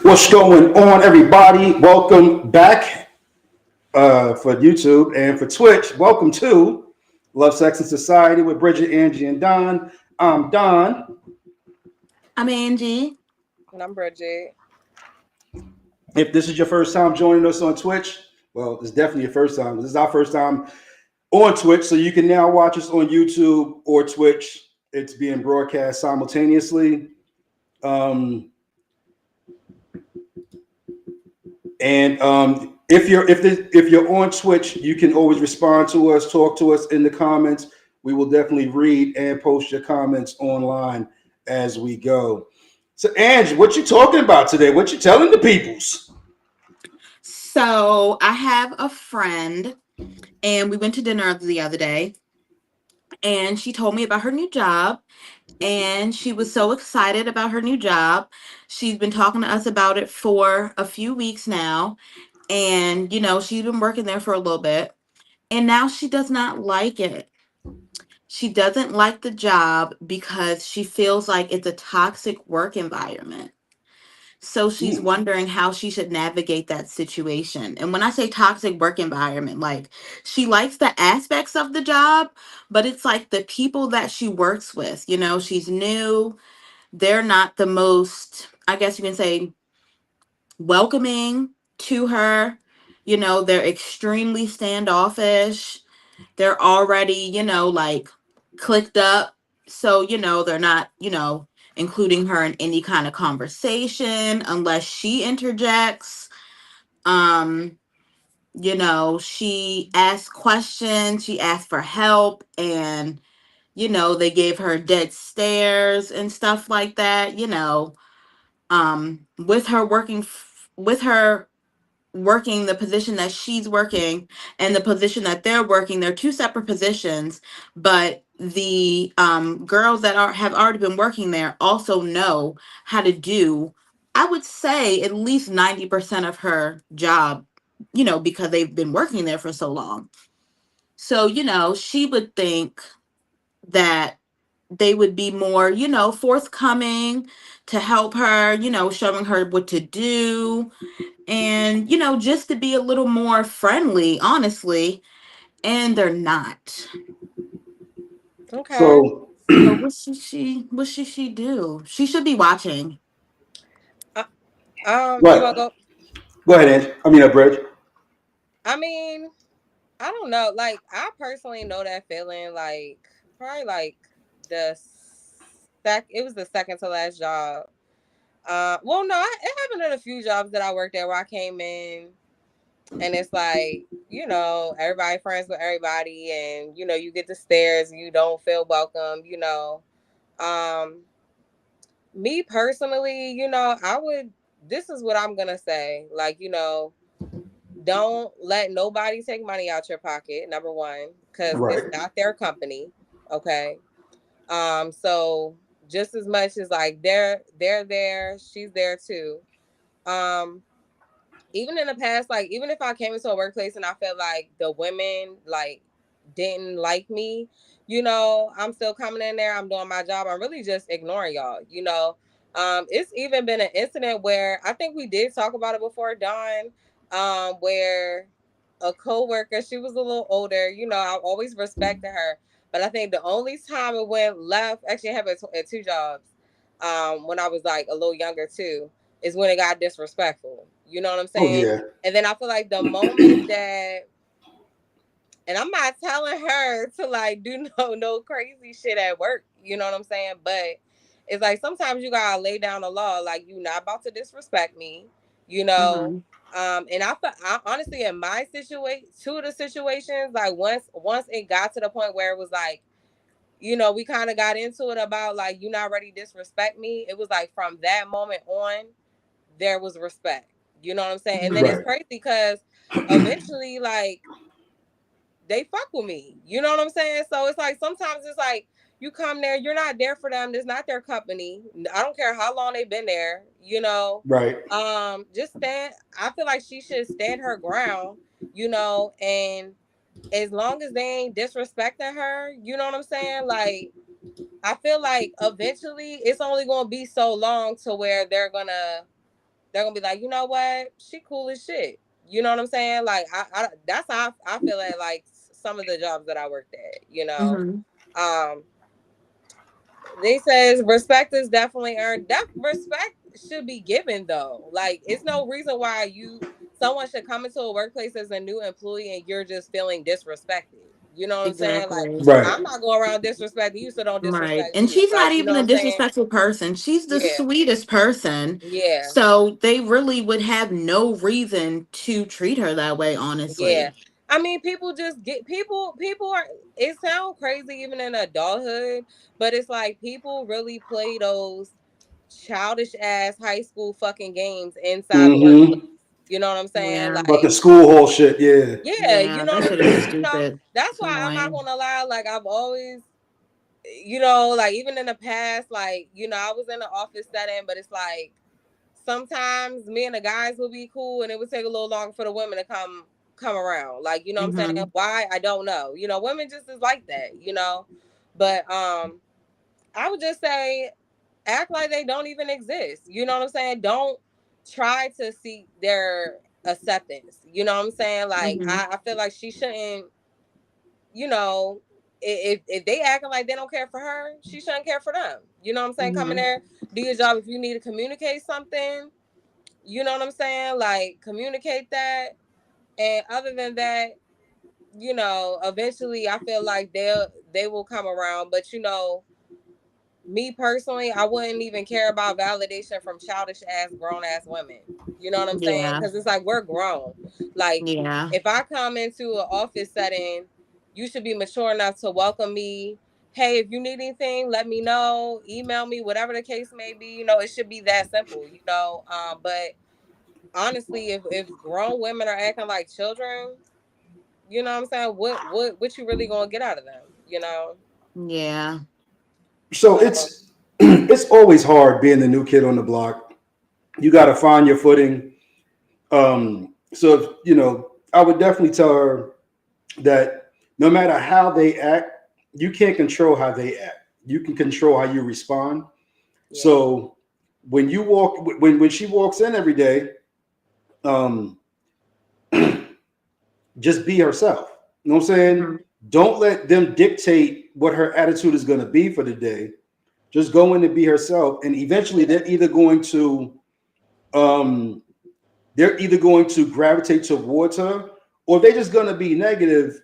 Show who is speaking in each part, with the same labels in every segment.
Speaker 1: What's going on, everybody? Welcome back for YouTube and for Twitch. Welcome to Love, Sex, and Society with Bridget, Angie, and Don. I'm Don.
Speaker 2: I'm Angie.
Speaker 3: And I'm Bridget.
Speaker 1: If this is your first time joining us on Twitch, well, it's definitely your first time. This is our first time on Twitch, so you can now watch us on YouTube or Twitch. It's being broadcast simultaneously. Um, And if you're on Twitch, you can always respond to us, talk to us in the comments. We will definitely read and post your comments online as we go. So, Ange, what you talking about today? What you telling the peoples?
Speaker 2: So I have a friend, and we went to dinner the other day, and she told me about her new job, and she was so excited about her new job. She's been talking to us about it for a few weeks now, and she's been working there for a little bit, and now she does not like it. She doesn't like the job because she feels like it's a toxic work environment. So she's
Speaker 1: Mm.
Speaker 2: wondering how she should navigate that situation. And when I say toxic work environment, like she likes the aspects of the job, but it's like the people that she works with. She's new. They're not the most, I guess you can say, welcoming to her. They're extremely standoffish. They're already, like clicked up. So, they're not, including her in any kind of conversation unless she interjects. Um, she asks questions, she asks for help, and they gave her dead stares and stuff like that, with her working the position that she's working and the position that they're working. They're two separate positions, but the girls that have already been working there also know how to do, I would say, at least 90% of her job, because they've been working there for so long. So, she would think that they would be more, forthcoming to help her, showing her what to do, and just to be a little more friendly, honestly. And they're not.
Speaker 3: Okay.
Speaker 1: So,
Speaker 2: So what should she do? She should be watching.
Speaker 3: Uh, you wanna
Speaker 1: what?
Speaker 3: go?
Speaker 1: Go ahead, Ange. I mean, Bridge.
Speaker 3: I mean, I don't know. Like, I personally know that feeling. Like, probably like the it was the second to last job. Well, no, it happened in a few jobs that I worked at where I came in, and it's like, everybody friends with everybody, and you get the stares, and you don't feel welcome. Um, Me personally, I would. This is what I'm gonna say. Like, don't let nobody take money out your pocket. Number one, because it's
Speaker 1: Right.
Speaker 3: not their company. Okay. So just as much as like they're there, she's there too. Um, Even in the past, like even if I came into a workplace and I felt like the women like didn't like me, I'm still coming in there, I'm doing my job, I'm really just ignoring y'all, it's even been an incident where I think we did talk about it before, Dawn, where a coworker, she was a little older, I always respected her, but I think the only time it went left, actually it happened at two jobs, when I was like a little younger too, is when it got disrespectful. You know what I'm
Speaker 1: Oh,
Speaker 3: saying?
Speaker 1: yeah.
Speaker 3: And then I feel like the moment that, and I'm not telling her to like do no crazy shit at work. You know what I'm saying? But it's like sometimes you gotta lay down the law. Like you not about to disrespect me. You know.
Speaker 2: Hmm.
Speaker 3: And I honestly in my situation, two of the situations, like once it got to the point where it was like, we kind of got into it about like you not ready to disrespect me. It was like from that moment on, there was respect. You know what I'm saying? And then
Speaker 2: Hmm.
Speaker 3: it's
Speaker 1: Right.
Speaker 3: crazy because eventually, like, they fuck with me. You know what I'm saying? So it's like sometimes it's like you come there, you're not there for them. It's not their company. I don't care how long they've been there.
Speaker 1: Right.
Speaker 3: Just stand. I feel like she should stand her ground. And as long as they ain't disrespecting her, you know what I'm saying? Like I feel like eventually it's only gonna be so long to where they're gonna they're gonna be like, you know what, she cool as shit. You know what I'm saying? Like that's how I feel at like some of the jobs that I worked at. You know,
Speaker 2: Mm-hmm.
Speaker 3: they says respect is definitely earned. That respect should be given though. Like it's no reason why someone should come into a workplace as a new employee and you're just feeling disrespected. You know what I'm saying? Like
Speaker 2: Exactly.
Speaker 1: Right.
Speaker 3: I'm not going around disrespecting you, so don't
Speaker 2: Right.
Speaker 3: disrespect
Speaker 2: And
Speaker 3: me.
Speaker 2: she's not
Speaker 3: Like, you know
Speaker 2: even
Speaker 3: what
Speaker 2: a
Speaker 3: I'm saying?
Speaker 2: disrespectful person. She's the
Speaker 3: Yeah.
Speaker 2: sweetest person.
Speaker 3: Yeah.
Speaker 2: So they really would have no reason to treat her that way, honestly.
Speaker 3: Yeah. I mean, people just get people are, it sounds crazy even in adulthood, but it's like people really play those childish ass high school fucking games inside the workplace. You know what I'm saying?
Speaker 2: Yeah.
Speaker 1: About the
Speaker 3: Like,
Speaker 1: school hall shit, yeah.
Speaker 3: yeah, you
Speaker 2: Yeah,
Speaker 3: know
Speaker 2: that
Speaker 3: what I'm
Speaker 2: shit is
Speaker 3: saying? You know,
Speaker 2: stupid.
Speaker 3: that's
Speaker 2: It's
Speaker 3: why I'm not
Speaker 2: annoying.
Speaker 3: gonna lie. Like, I've always, you know, like even in the past, like, you know, I was in an office setting, but it's like sometimes me and the guys would be cool and it would take a little longer for the women to come around. Like, you know what I'm saying?
Speaker 2: Mm-hmm.
Speaker 3: Why? I don't know. You know, women just is like that, you know. But I would just say act like they don't even exist. You know what I'm saying? Don't try to seek their acceptance. You know what I'm saying? Like
Speaker 2: Mm-hmm.
Speaker 3: I feel like she shouldn't, you know, if they acting like they don't care for her, she shouldn't care for them. You know what I'm saying? Come in
Speaker 2: Mm-hmm.
Speaker 3: there, do your job. If you need to communicate something, you know what I'm saying? Like communicate that. And other than that, you know, eventually I feel like they will come around. But you know, me personally, I wouldn't even care about validation from childish ass grown ass women. You know what I'm saying?
Speaker 2: Yeah.
Speaker 3: Because it's like we're grown. Like
Speaker 2: Yeah.
Speaker 3: if I come into an office setting, you should be mature enough to welcome me. Hey, if you need anything, let me know. Email me, whatever the case may be. You know, it should be that simple. You know, but honestly, if grown women are acting like children, you know what I'm saying? What you really gonna get out of them? You know?
Speaker 2: Yeah.
Speaker 1: So
Speaker 3: So
Speaker 1: it's it's always hard being the new kid on the block. You got to find your footing. So if, you know, I would definitely tell her that no matter how they act, you can't control how they act. You can control how you respond.
Speaker 3: yeah.
Speaker 1: So when you walk, when she walks in every day, um, just be herself. You know what I'm saying?
Speaker 2: Mm-hmm.
Speaker 1: Don't let them dictate what her attitude is going to be for the day. Just go in and be herself, and eventually um, they're either going to gravitate towards her, or they're just going to be negative.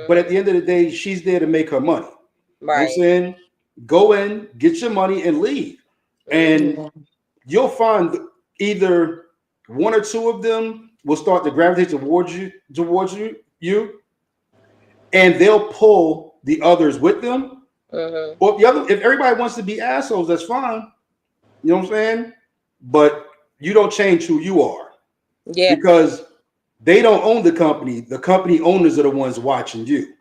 Speaker 1: But at
Speaker 3: Mm-hmm.
Speaker 1: the end of the day, she's there to make her money. You know what I'm
Speaker 3: Right.
Speaker 1: saying? Go in, get your money, and leave.
Speaker 3: Mm-hmm.
Speaker 1: And
Speaker 2: Yeah.
Speaker 1: you'll find either one or two of them will start to gravitate towards you, and they'll pull the others with them.
Speaker 3: Mm-hmm.
Speaker 1: Or if everybody wants to be assholes, that's fine. You know what I'm saying? But you don't change who you are,
Speaker 3: Yeah.
Speaker 1: because they don't own the company. The company owners are the ones watching you.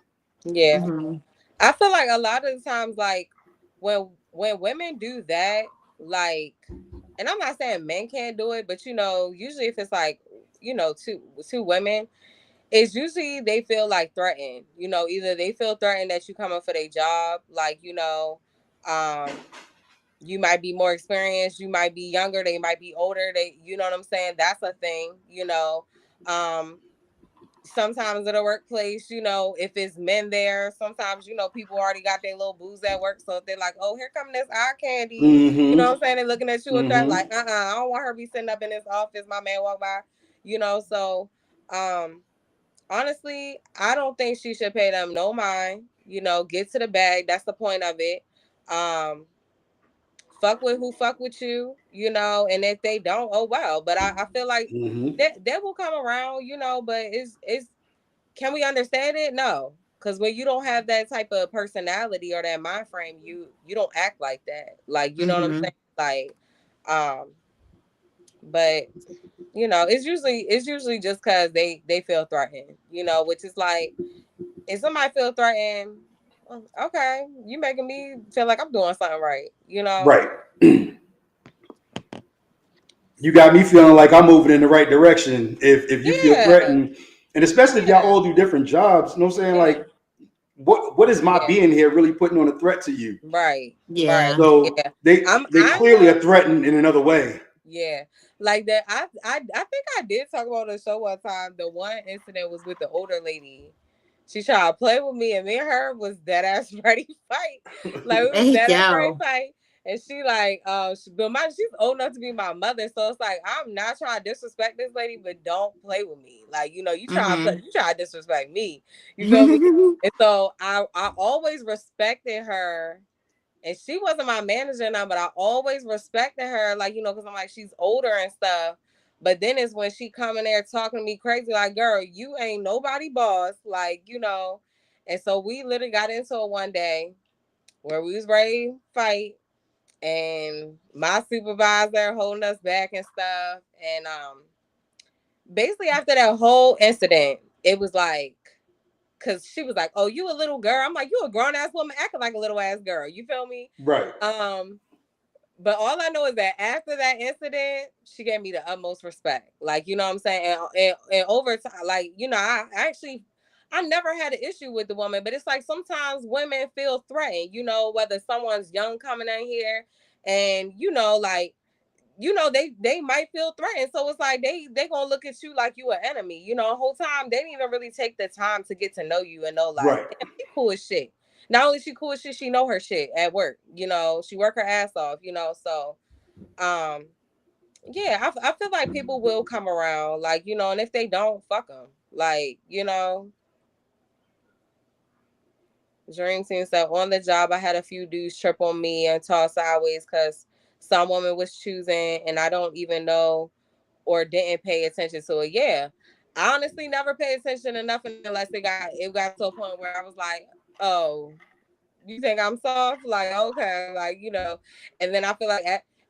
Speaker 3: Yeah.
Speaker 2: Mm-hmm.
Speaker 3: I feel like a lot of the times, like when women do that, like, and I'm not saying men can't do it, but you know, usually if it's like, you know, two women, it's usually they feel like threatened. You know, either they feel threatened that you coming for their job, like you know, you might be more experienced, you might be younger, they might be older, they, you know what I'm saying? That's a thing, you know. Um, Sometimes at a workplace, you know, if it's men there, sometimes, you know, people already got their little booze at work. So if they're like, oh, here come this eye candy, you know
Speaker 1: Mm-hmm.
Speaker 3: what I'm saying? They're looking at you with that, like,
Speaker 1: Mm-hmm.
Speaker 3: I don't want her to be sitting up in this office. My man walk by, you know. So um honestly, I don't think she should pay them no mind. You know, get to the bag. That's the point of it. Um, Fuck with who fuck with you, you know, and if they don't, oh well. But I feel like
Speaker 1: Mm-hmm.
Speaker 3: that will come around, you know, but it's can we understand it? No. Cause when you don't have that type of personality or that mind frame, you don't act like that. Like, you know what I'm
Speaker 2: Mm-hmm.
Speaker 3: saying? Like, um, but you know, it's usually just cause they feel threatened, you know, which is like if somebody feel threatened, okay, you making me feel like I'm doing something right, you know?
Speaker 1: Right. You got me feeling like I'm moving in the right direction. If you feel
Speaker 3: Yeah,
Speaker 1: threatened, and especially if y'all
Speaker 3: yeah,
Speaker 1: all do different jobs, you know what I'm saying?
Speaker 3: yeah,
Speaker 1: Like, what is my
Speaker 3: yeah.
Speaker 1: being here really putting on a threat to you?
Speaker 3: Right, right.
Speaker 2: Yeah.
Speaker 1: So
Speaker 3: Yeah.
Speaker 1: they
Speaker 3: I'm
Speaker 1: they
Speaker 3: I'm
Speaker 1: clearly
Speaker 3: the
Speaker 1: are threatened in another way.
Speaker 3: Yeah. Like that, I think I did talk about the show one time. The one incident was with the older lady. She tried to play with me, and me and her was dead ass ready to fight. Like we was
Speaker 2: Hey,
Speaker 3: dead ass ready
Speaker 2: yo.
Speaker 3: to fight. And she like, but she's old enough to be my mother, so it's like I'm not trying to disrespect this lady, but don't play with me. Like you try to disrespect me. You feel me? And so I always respected her. And she wasn't my manager now, but I always respected her, like, because I'm like, she's older and stuff. But then it's when she come in there talking to me crazy, like, girl, you ain't nobody boss, like, And so we literally got into it one day where we was ready to fight, and my supervisor holding us back and stuff. And basically after that whole incident, it was like, because she was like, oh, you a little girl. I'm like, you a grown ass woman acting like a little ass girl. You feel me?
Speaker 1: Right.
Speaker 3: But all I know is that after that incident, she gave me the utmost respect. Like, you know what I'm saying? And over time, like, I never had an issue with the woman, but it's like sometimes women feel threatened, whether someone's young coming in here and, they might feel threatened. So it's like they gonna look at you like you an enemy. The whole time they didn't even really take the time to get to know you and know like,
Speaker 1: right.
Speaker 3: Damn, she cool as shit. Not only she cool as shit, she know her shit at work. She work her ass off. So, yeah, I feel like people will come around, like and if they don't, fuck them. Like Dream Team said, on the job, I had a few dudes trip on me and toss sideways because some woman was choosing and I don't even know or didn't pay attention to it. Yeah. I honestly never paid attention to nothing unless it got to a point where I was like, oh, you think I'm soft? Like, okay, like, and then I feel like,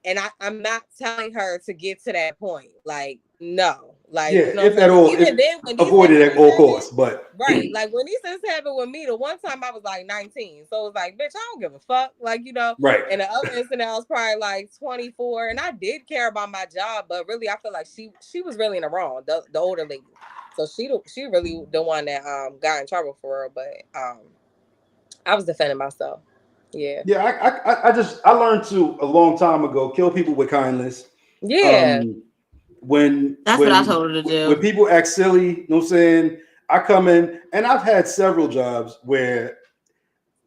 Speaker 3: and I'm not telling her to get to that point. Like, no. Like,
Speaker 1: yeah, if at all,
Speaker 3: even then, when
Speaker 1: avoid it at all costs, but
Speaker 3: right, like when these things happened with me, the one time I was like 19, so it was like, bitch, I don't give a fuck, like
Speaker 1: right.
Speaker 3: And the other incident, I was probably like 24, and I did care about my job, but really, I feel like she was really in the wrong, the older lady, so she really the one that got in trouble for her, but I was defending myself. Yeah.
Speaker 1: Yeah, I learned to a long time ago kill people with kindness.
Speaker 3: Yeah.
Speaker 2: That's what I told her to do.
Speaker 1: When people act silly, you know what I'm saying? I come in, and I've had several jobs where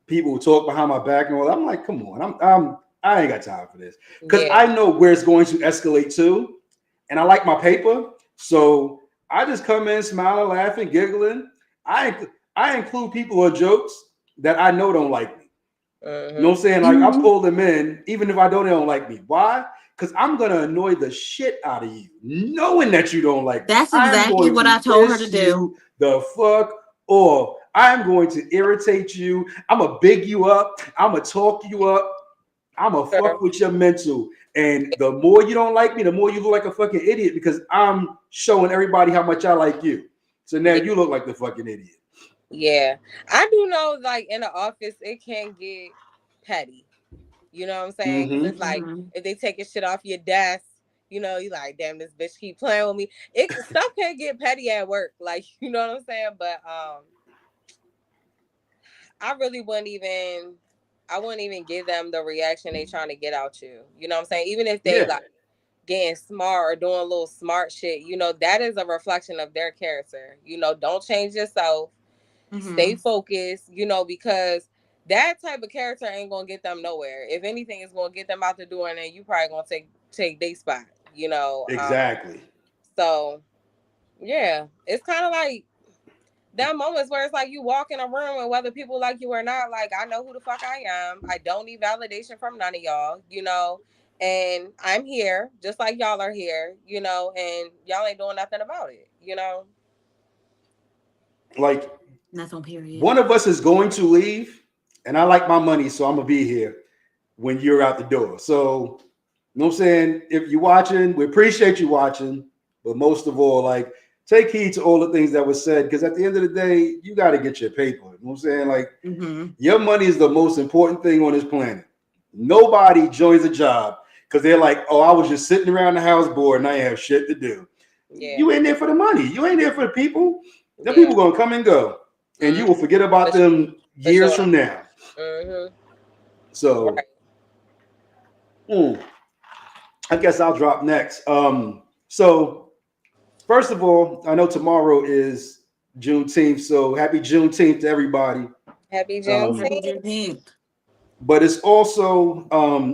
Speaker 1: people talk behind my back and all. I'm like, come on, I ain't got time for this, because I know where it's going to escalate to, and I like my paper, so I just come in smiling, laughing, giggling. I include people or jokes that I know don't like me. You know what I'm saying? Like, I pull them in, even if they don't like me. Why? Because I'm gonna annoy the shit out of you, knowing that you don't like me.
Speaker 2: That's exactly what I told her to do.
Speaker 1: The fuck off. I'm going to irritate you. I'm gonna big you up. I'm gonna talk you up. I'm gonna fuck with your mental. And the more you don't like me, the more you look like a fucking idiot, because I'm showing everybody how much I like you. So now you look like the fucking idiot.
Speaker 3: Yeah, I do know, like, in the office, it can get petty. You know what I'm saying? Because it's like, if they taking shit off your desk, you like, damn, this bitch keep playing with me. Stuff can get petty at work, like, you know what I'm saying? But I really wouldn't even give them the reaction they trying to get out you. You know what I'm saying? Even if they like getting smart or doing a little smart shit, that is a reflection of their character. Don't change yourself. Stay focused, because that type of character ain't gonna get them nowhere. If anything, it's gonna get them out the door, and then you probably gonna take their spot.
Speaker 1: Exactly.
Speaker 3: So, yeah, it's kind of like that moments where it's like you walk in a room, and whether people like you or not, like, I know who the fuck I am. I don't need validation from none of y'all, and I'm here just like y'all are here, and y'all ain't doing nothing about it,
Speaker 1: Like,
Speaker 2: that's on period.
Speaker 1: One of us is going to leave, and I like my money, so I'm gonna be here when you're out the door. So, you know what I'm saying? If you're watching, we appreciate you watching, but most of all, like, take heed to all the things that were said, because at the end of the day, you got to get your paper. You know what I'm saying? Like, your money is the most important thing on this planet. Nobody joins a job because they're like, oh, I was just sitting around the house bored and I have shit to do. Yeah. You ain't there for the money. You ain't there for the people. The people gonna come and go, and you will forget about them years from now. So, I guess I'll drop next. So first of all, I know tomorrow is Juneteenth, so happy Juneteenth to everybody.
Speaker 3: Happy
Speaker 1: Um,
Speaker 2: Happy
Speaker 3: Juneteenth.
Speaker 2: Juneteenth.
Speaker 1: but it's also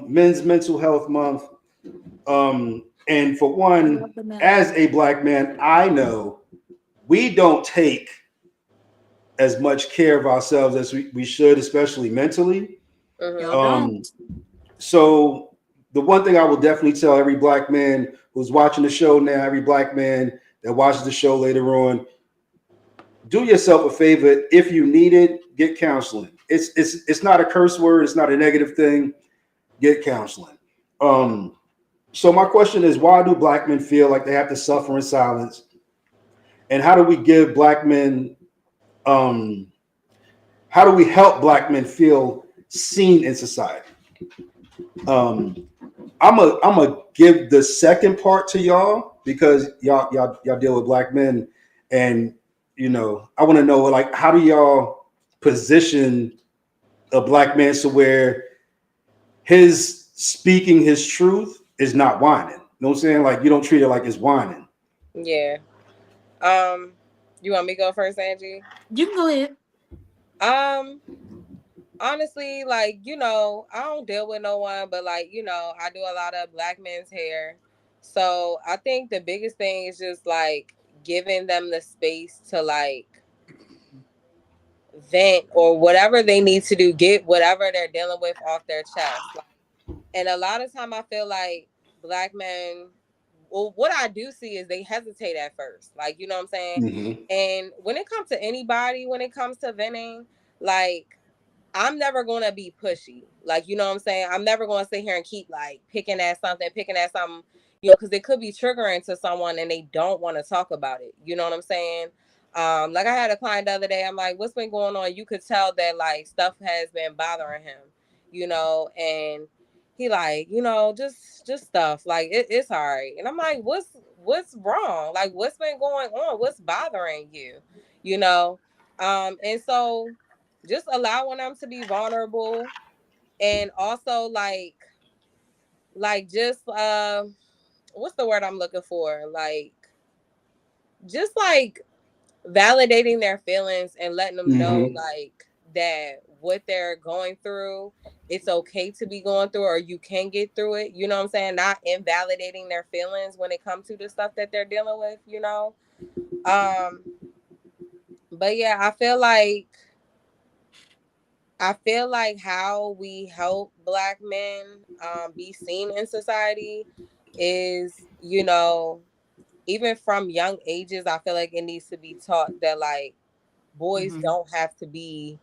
Speaker 1: Men's Mental Health Month. And for
Speaker 2: I
Speaker 1: one,
Speaker 2: love the men.
Speaker 1: as a black man, I know we don't take as much care of ourselves as we should, especially mentally.
Speaker 3: Mm-hmm.
Speaker 2: Y'all don't.
Speaker 1: Um, so the one thing I will definitely tell every black man who's watching the show now, every black man that watches the show later on, do yourself a favor. If you need it, get counseling. It's not a curse word. It's not a negative thing. Get counseling. Um, so my question is, why do black men feel like they have to suffer in silence? And how do we give black men um, how do we help black men feel seen in society? Um, I'm a give the second part to y'all because y'all deal with black men, and I want to know, like, how do y'all position a black man so where his speaking his truth is not whining? You know what I'm saying? Like, you don't treat it like it's whining.
Speaker 3: Yeah. You want me to go first, Angie?
Speaker 2: You can go ahead.
Speaker 3: Um, Honestly, like, I don't deal with no one, but like, I do a lot of black men's hair. So I think the biggest thing is just like giving them the space to like vent or whatever they need to do, get whatever they're dealing with off their chest. Like, and a lot of time I feel like black men, well, what I do see is they hesitate at first. Like, you know what I'm saying?
Speaker 1: Mm-hmm.
Speaker 3: And when it comes to anybody, when it comes to venting, like, I'm never going to be pushy. Like, you know what I'm saying? I'm never going to sit here and keep like picking at something, because it could be triggering to someone and they don't want to talk about it. You know what I'm saying? Like I had a client the other day. I'm like, what's been going on? You could tell that like stuff has been bothering him, and he like, just stuff like it's all right. And I'm like, what's wrong? Like, what's been going on? What's bothering you? You know? And so just allowing them to be vulnerable, and also like just what's the word I'm looking for, like just like validating their feelings and letting them know
Speaker 1: Mm-hmm.
Speaker 3: like that what they're going through, it's okay to be going through, or you can get through it. You know what I'm saying? Not invalidating their feelings when it comes to the stuff that they're dealing with. um but yeah, I feel like how we help black men be seen in society is, even from young ages, I feel like it needs to be taught that like boys
Speaker 2: Mm-hmm.
Speaker 3: don't have to be,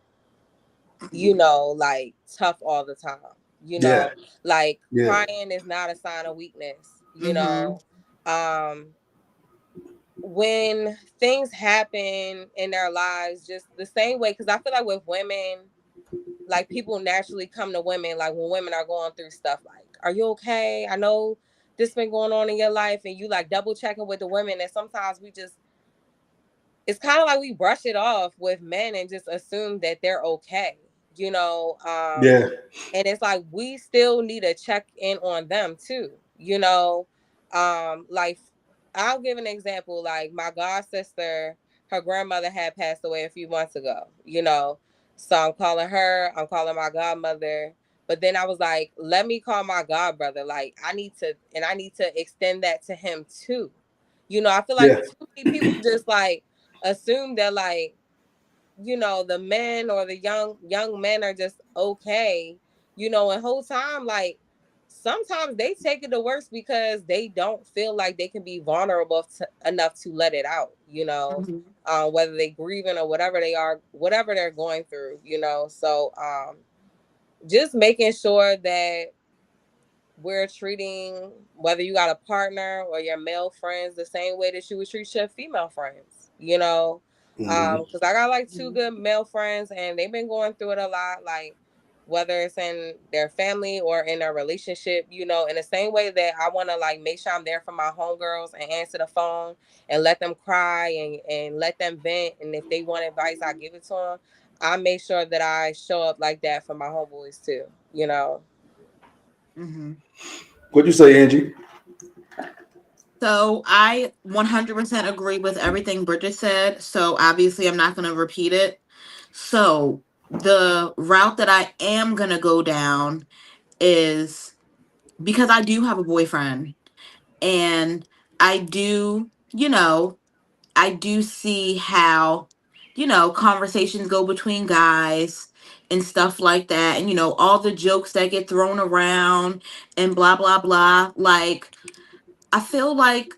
Speaker 3: like tough all the time.
Speaker 1: Yeah.
Speaker 3: Like
Speaker 1: Yeah.
Speaker 3: crying is not a sign of weakness.
Speaker 2: Mm-hmm.
Speaker 3: Um, when things happen in their lives, just the same way, because I feel like with women, like people naturally come to women like when women are going through stuff like, are you okay? I know this been going on in your life, and you like double checking with the women, and sometimes we just, it's kind of like we brush it off with men and just assume that they're okay, you know um
Speaker 1: Yeah.
Speaker 3: and it's like we still need to check in on them too. Like, I'll give an example. Like my god sister, her grandmother had passed away a few months ago. So I'm calling her, I'm calling my godmother, but then I was like, let me call my god brother. Like I need to extend that to him too. I feel like
Speaker 1: Yeah.
Speaker 3: too many people just like assume that like, the men or the young men are just okay. And whole time, like, sometimes they take it the worst because they don't feel like they can be vulnerable enough to let it out.
Speaker 2: Mm-hmm.
Speaker 3: Whether they grieving or whatever they're going through. So just making sure that we're treating, whether you got a partner or your male friends, the same way that you would treat your female friends.
Speaker 1: Mm-hmm.
Speaker 3: Because I got like two good male friends, and they've been going through it a lot, like whether it's in their family or in their relationship. In the same way that I want to like make sure I'm there for my homegirls and answer the phone and let them cry and let them vent, and if they want advice, I give it to them. I make sure that I show up like that for my homeboys too.
Speaker 2: Mm-hmm.
Speaker 1: What'd you say, Angie?
Speaker 2: So I 100% agree with everything Bridget said. So obviously, I'm not going to repeat it. So the route that I am going to go down is because I do have a boyfriend and I do, I do see how, conversations go between guys and stuff like that. And, all the jokes that get thrown around and blah, blah, blah. Like, I feel like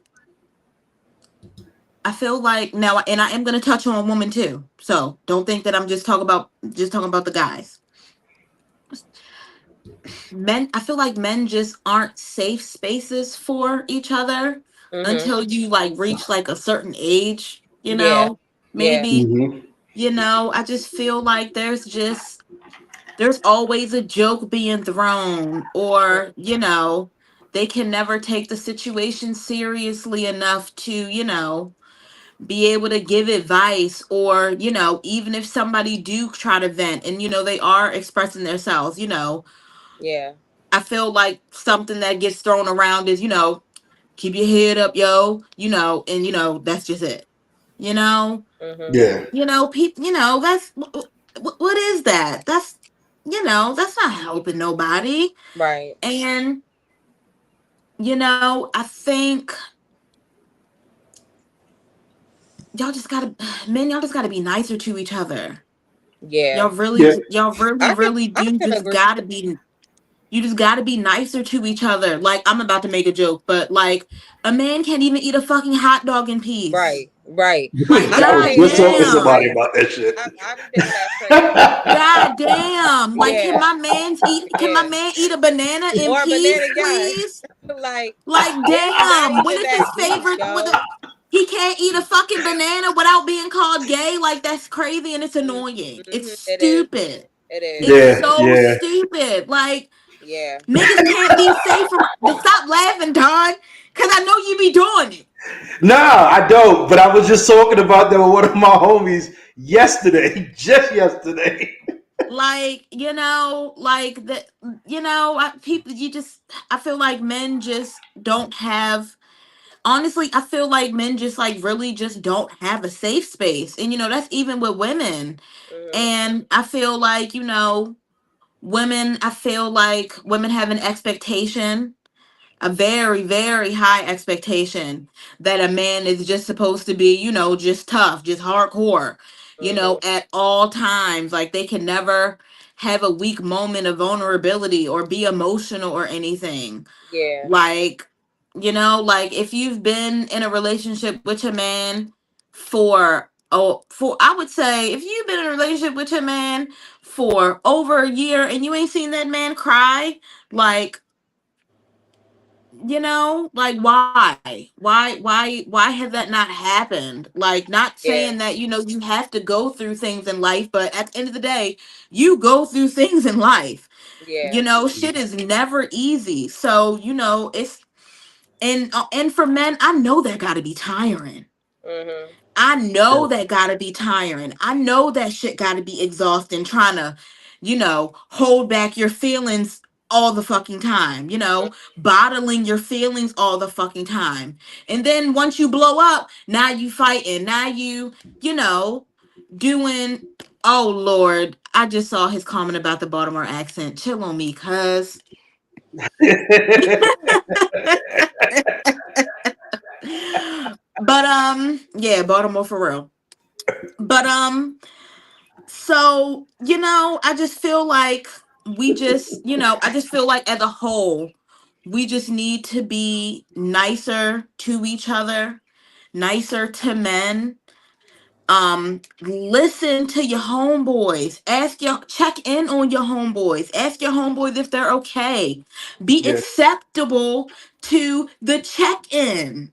Speaker 2: now, and I am going to touch on women too. So don't think that I'm just talking about the guys. Men, I feel like men just aren't safe spaces for each other
Speaker 3: Mm-hmm.
Speaker 2: until you like reach like a certain age,
Speaker 3: Yeah. Yeah.
Speaker 2: maybe,
Speaker 1: Mm-hmm.
Speaker 2: I just feel like there's always a joke being thrown, or, they can never take the situation seriously enough to, be able to give advice, or, even if somebody do try to vent and, they are expressing themselves,
Speaker 3: Yeah.
Speaker 2: I feel like something that gets thrown around is, keep your head up, yo, and that's just it. You know,
Speaker 3: Mm-hmm.
Speaker 1: Yeah.
Speaker 2: people, that's what is that? That's not helping nobody.
Speaker 3: Right.
Speaker 2: And I think y'all just gotta be nicer to each other.
Speaker 3: Yeah.
Speaker 1: Yeah.
Speaker 2: Y'all really,
Speaker 3: I can
Speaker 2: really
Speaker 3: I
Speaker 2: do
Speaker 3: can
Speaker 2: just
Speaker 3: agree.
Speaker 2: gotta be. You just gotta be nicer to each other. Like, I'm about to make a joke, but like, a man can't even eat a fucking hot dog in peace.
Speaker 3: Right. Right.
Speaker 2: Like,
Speaker 3: I be
Speaker 1: I was
Speaker 2: god
Speaker 3: thinking
Speaker 1: just
Speaker 3: that's
Speaker 1: talking to somebody
Speaker 2: damn.
Speaker 3: crazy.
Speaker 1: about that shit.
Speaker 3: I be thinking that's crazy.
Speaker 2: God damn. Like,
Speaker 3: Yeah.
Speaker 2: can my
Speaker 3: Yeah.
Speaker 2: man eat a banana in
Speaker 3: Or a banana
Speaker 2: peace,
Speaker 3: guy.
Speaker 2: please?
Speaker 3: Like,
Speaker 2: Like,
Speaker 3: it's not
Speaker 2: damn. What
Speaker 3: even
Speaker 2: is
Speaker 3: that
Speaker 2: his
Speaker 3: deep,
Speaker 2: favorite?
Speaker 3: yo.
Speaker 2: He can't eat a fucking banana without being called gay. Like, that's crazy and it's annoying. It's
Speaker 3: Mm-hmm. It is.
Speaker 2: stupid.
Speaker 3: It is.
Speaker 2: It's
Speaker 1: Yeah,
Speaker 2: so
Speaker 1: yeah.
Speaker 2: stupid. Like,
Speaker 3: Yeah.
Speaker 2: niggas can't be safe from. Stop laughing, Don, because I know you be doing it.
Speaker 1: Nah, I don't. But I was just talking about that with one of my homies yesterday, just yesterday.
Speaker 2: Like, like that, people, I feel like men just don't have. Honestly, I feel like men just like really just don't have a safe space, and that's even with women.
Speaker 3: Mm-hmm.
Speaker 2: And I feel like women. I feel like women have an expectation, a very, very high expectation, that a man is just supposed to be, just tough, just hardcore,
Speaker 3: Mm-hmm.
Speaker 2: at all times. Like, they can never have a weak moment of vulnerability or be emotional or anything.
Speaker 3: Yeah.
Speaker 2: Like, like, if you've been in a relationship with a man I would say, if you've been in a relationship with a man for over a year and you ain't seen that man cry, like, like, why has that not happened? Like, not
Speaker 3: Yeah.
Speaker 2: saying that you have to go through things in life, but at the end of the day, you go through things in life.
Speaker 3: Yeah.
Speaker 2: Shit is never easy. So it's, and for men, I know that got to be tiring.
Speaker 3: Mm-hmm.
Speaker 2: I know that gotta be tiring. I know that shit gotta be exhausting, trying to, hold back your feelings all the fucking time, bottling your feelings all the fucking time. And then once you blow up, now you fighting. Now you know, doing, oh Lord, I just saw his comment about the Baltimore accent. Chill on me, cuz. But yeah, Baltimore for real. But so, I just feel like I just feel like as a whole, we just need to be nicer to each other, nicer to men. Listen to your homeboys. Check in on your homeboys. Ask your homeboys if they're okay. Be
Speaker 1: Yeah.
Speaker 2: acceptable to the check-in.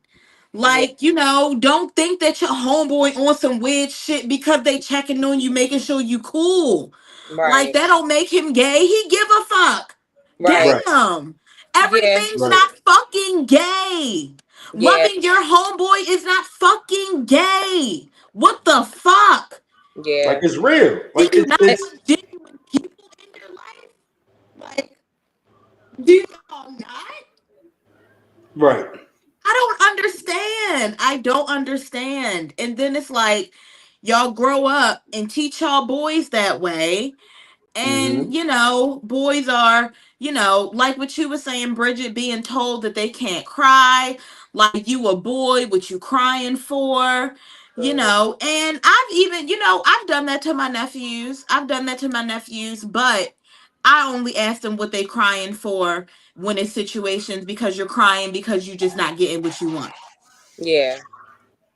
Speaker 3: Yeah.
Speaker 2: Like, don't think that your homeboy on some weird shit because they checking on you, making sure you cool. Like,
Speaker 3: Right.
Speaker 2: that don't make him gay. He give a fuck.
Speaker 3: Right.
Speaker 1: Right.
Speaker 2: Damn.
Speaker 3: Yeah.
Speaker 2: Everything's
Speaker 1: Right.
Speaker 2: not fucking gay.
Speaker 3: Yeah.
Speaker 2: Loving your homeboy is not fucking gay. What the fuck?
Speaker 1: Like
Speaker 3: Yeah.
Speaker 1: it's real.
Speaker 2: Do
Speaker 1: Like
Speaker 2: you not
Speaker 3: Eh,
Speaker 2: want genuine people in your life? Like, do y'all not?
Speaker 1: Right.
Speaker 2: I don't understand. I don't understand. And then it's like, y'all grow up and teach y'all boys that way.
Speaker 1: Mm-hmm.
Speaker 2: And, boys are, like what you were saying, Bridget, being told that they can't cry, like you a boy, what you crying for, and I've even, I've done that to my nephews. I've done that to my nephews, but I only ask them what they crying for when it's situations because you're crying because you're just not getting what you want.
Speaker 3: Yeah.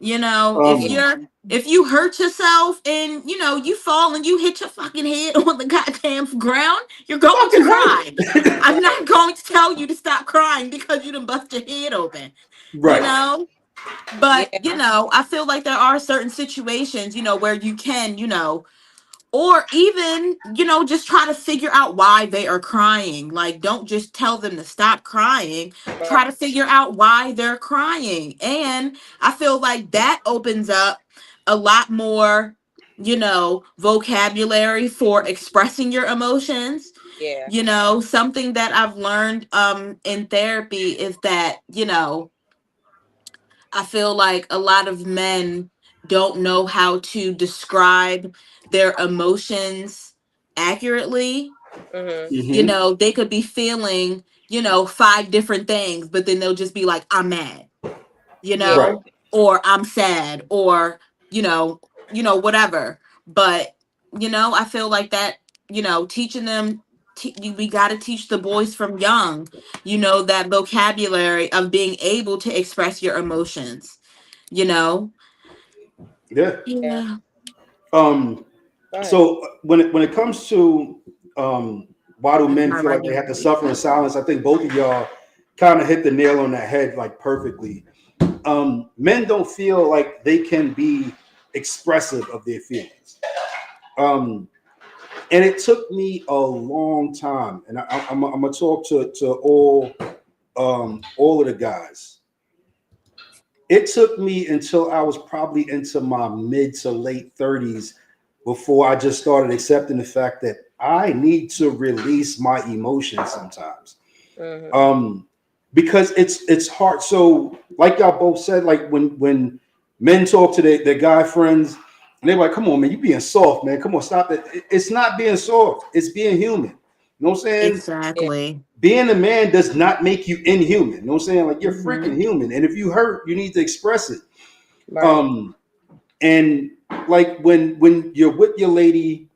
Speaker 2: If
Speaker 3: Yeah.
Speaker 1: Um.
Speaker 2: if you hurt yourself and you fall and you hit your fucking head on the goddamn ground, you're going to
Speaker 1: Fucking hurt.
Speaker 2: cry. I'm not going to tell you to stop crying because you done bust your head open, you
Speaker 1: Right.
Speaker 2: know? But,
Speaker 3: Yeah.
Speaker 2: I feel like there are certain situations, where you can, or even just try to figure out why they are crying. Like, don't just tell them to stop crying,
Speaker 3: Right.
Speaker 2: try to figure out why they're crying. And I feel like that opens up a lot more vocabulary for expressing your emotions.
Speaker 3: Yeah.
Speaker 2: Something that I've learned in therapy is that I feel like a lot of men don't know how to describe their emotions accurately.
Speaker 3: Mm-hmm.
Speaker 1: Mm-hmm.
Speaker 2: They could be feeling, five different things, but then they'll just be like, I'm mad,
Speaker 3: Yeah.
Speaker 1: Right.
Speaker 2: or I'm sad, or, whatever. But, I feel like that, teaching them, we got to teach the boys from young, that vocabulary of being able to express your emotions, you know?
Speaker 1: Yeah.
Speaker 3: Yeah.
Speaker 2: Yeah.
Speaker 1: Um.
Speaker 3: Go ahead.
Speaker 1: So when it comes to why do
Speaker 2: That's
Speaker 1: men
Speaker 2: my
Speaker 1: feel like they
Speaker 2: regular
Speaker 1: have to suffer in
Speaker 2: voice.
Speaker 1: silence? I think both of y'all kind of hit the nail on the head like perfectly. Men don't feel like they can be expressive of their feelings. Um, and it took me a long time, and I'm gonna talk to all of the guys. It took me until I was probably into my mid to late 30s before I just started accepting the fact that I need to release my emotions sometimes.
Speaker 3: Mm-hmm.
Speaker 1: Um, because it's hard. So, like y'all both said, like when men talk to their guy friends, and they're like, "Come on, man, you being soft, man. Come on, stop it." It's not being soft. It's being human. You know what I'm saying?
Speaker 3: Yeah.
Speaker 2: Exactly.
Speaker 1: Being a man does not make you inhuman. You know what I'm saying? Like you're
Speaker 2: Hmm.
Speaker 1: freaking human, and if you hurt, you need to express it.
Speaker 3: Right.
Speaker 1: Um, and like when you're with your lady,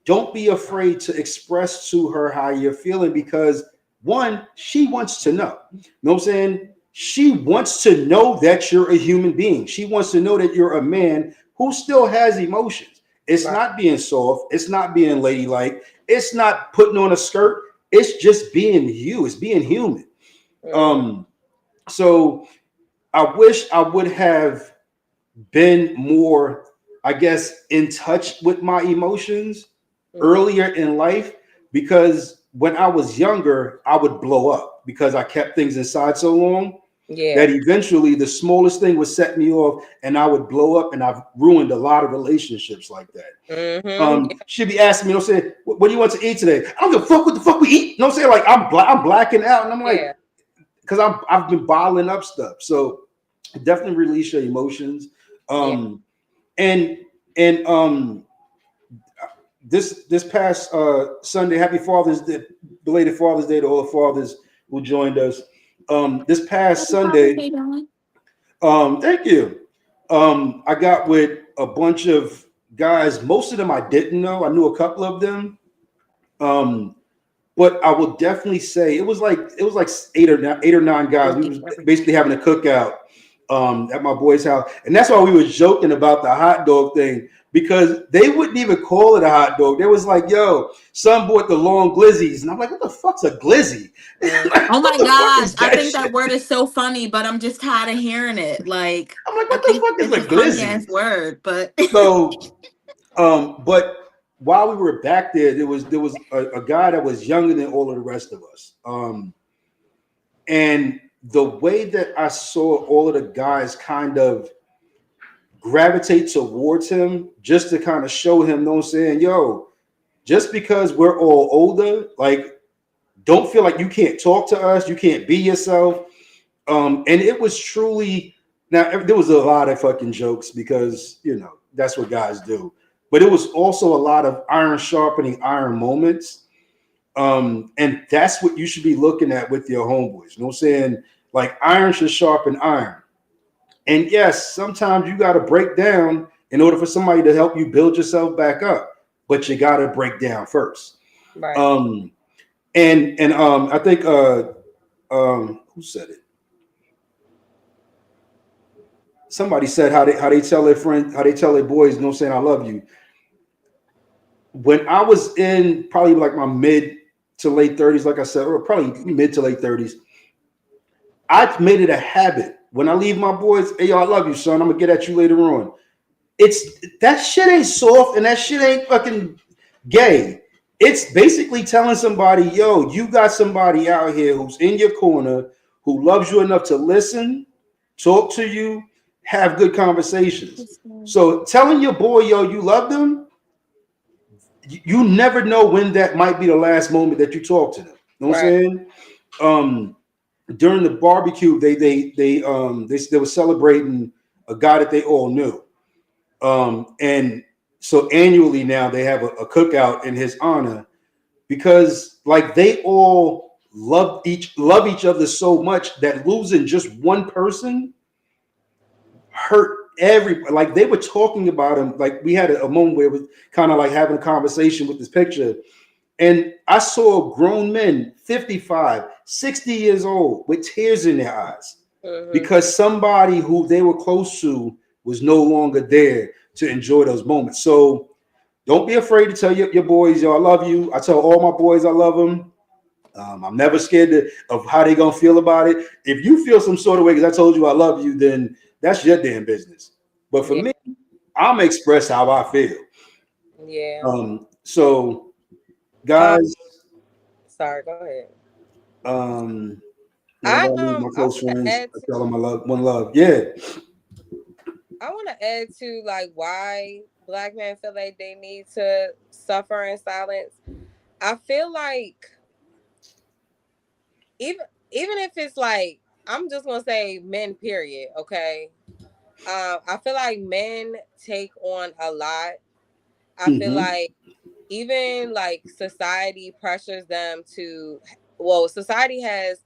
Speaker 1: don't be afraid to express to her how you're feeling because one, she wants to know. You know what I'm saying? She wants to know that you're a human being. She wants to know that you're a man who still has emotions. It's
Speaker 3: Right.
Speaker 1: not being soft. It's not being ladylike. It's not putting on a skirt. It's just being you. It's being human.
Speaker 3: Mm-hmm.
Speaker 1: Um, so I wish I would have been more, I guess, in touch with my emotions
Speaker 3: Mm-hmm.
Speaker 1: earlier in life because when I was younger, I would blow up because I kept things inside so long that
Speaker 3: Yeah.
Speaker 1: eventually the smallest thing would set me off and I would blow up, and I've ruined a lot of relationships like that.
Speaker 3: Mm-hmm.
Speaker 1: She'd be asking me, you know, saying, what do you want to eat today? I don't give a fuck what the fuck we eat. You know what I'm saying? Like I'm blacking out, and I'm like,
Speaker 3: Yeah.
Speaker 1: because I've been bottling up stuff. So definitely release your emotions.
Speaker 3: Yeah.
Speaker 1: Um, and and this past Sunday, happy Father's Day, belated Father's Day to all the fathers who joined us. This past
Speaker 2: Happy Father's
Speaker 1: Sunday,
Speaker 2: Day, Dawn.
Speaker 1: thank you. I got with a bunch of guys. Most of them I didn't know. I knew a couple of them. Um, but I will definitely say it was like eight or nine guys. We was basically having a cookout at my boy's house, and that's why we were joking about the hot dog thing because they wouldn't even call it a hot dog. They was like, "Yo, son bought the long glizzies," and I'm like, "What the fuck's a glizzy?
Speaker 3: Mm-hmm.
Speaker 1: Like,
Speaker 2: Oh
Speaker 1: what
Speaker 2: my
Speaker 1: the fuck
Speaker 2: gosh.
Speaker 1: is
Speaker 2: I
Speaker 1: that
Speaker 2: think that
Speaker 1: shit?"
Speaker 2: word is so funny, but I'm just tired of hearing it. Like,
Speaker 1: I'm like,
Speaker 2: I
Speaker 1: "What the
Speaker 2: think
Speaker 1: fuck is
Speaker 2: it's a
Speaker 1: a
Speaker 2: funny
Speaker 1: glizzy?"
Speaker 2: ass word, but
Speaker 1: So, but while we were back there was a guy that was younger than all of the rest of us. And the way that I saw all of the guys kind of gravitate towards him just to kind of show him, no saying, yo, just because we're all older, like, don't feel like you can't talk to us, you can't be yourself. And it was truly, now there was a lot of fucking jokes because that's what guys do, but it was also a lot of iron sharpening iron moments. And that's what you should be looking at with your homeboys. You know what I'm saying? Like iron should sharpen iron. And yes, sometimes you got to break down in order for somebody to help you build yourself back up, but you got to break down first.
Speaker 3: Right.
Speaker 1: And I think who said it? Somebody said how they tell their friends, how they tell their boys, saying I love you. When I was in probably like my mid to late 30s, like I said, or probably mid to late 30s, I made it a habit. When I leave my boys, hey, yo, I love you, son. I'm gonna get at you later on. It's that shit ain't soft and that shit ain't fucking gay. It's basically telling somebody, yo, you got somebody out here who's in your corner, who loves you enough to listen, talk to you, have good conversations. So telling your boy, yo, you love them, you never know when that might be the last moment that you talk to them. You know what I'm saying? During the barbecue, they were celebrating a guy that they all knew. And so annually now they have a cookout in his honor because like they all love each other so much that losing just one person hurt everybody. Like they were talking about him. Like we had a moment where it was kind of like having a conversation with this picture. And I saw grown men, 55, 60 years old, with tears in their eyes because somebody who they were close to was no longer there to enjoy those moments. So don't be afraid to tell your boys, yo, I love you. I tell all my boys I love them. I'm never scared of how they're going to feel about it. If you feel some sort of way because I told you I love you, then that's your damn business. But for me, I'm going to express how I feel.
Speaker 3: Yeah.
Speaker 1: So, guys.
Speaker 3: Sorry, go ahead.
Speaker 1: My close friends, I tell them I love, one love. Yeah.
Speaker 3: I want to add to like why Black men feel like they need to suffer in silence. I feel like even if it's like, I'm just gonna say men, period. Okay. I feel like men take on a lot. I feel like even like society pressures them to, well, society has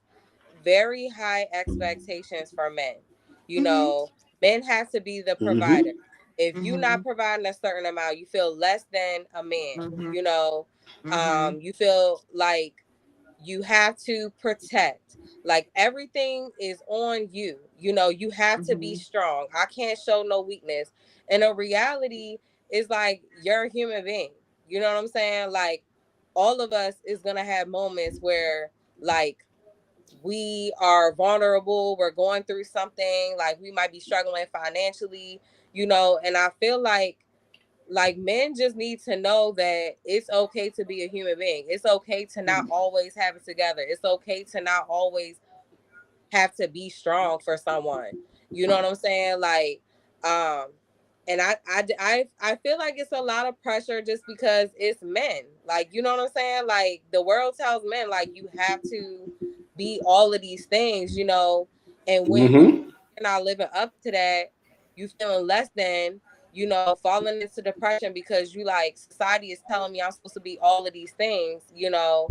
Speaker 3: very high expectations for men. You know, men have to be the provider. If you're not providing a certain amount, you feel less than a man. You know, you feel like you have to protect. Like everything is on you. You know, you have to be strong. I can't show no weakness. And a reality is like you're a human being. You know what I'm saying? Like all of us is gonna have moments where like we are vulnerable, we're going through something, like we might be struggling financially, you know, and I feel like men just need to know that it's okay to be a human being. It's okay to not always have it together. It's okay to not always have to be strong for someone. You know what I'm saying? Like, and I feel like it's a lot of pressure just because it's men. Like, you know what I'm saying? Like the world tells men like you have to be all of these things, you know, and when you're not living up to that, you feeling less than, you know, falling into depression because you like society is telling me I'm supposed to be all of these things, you know.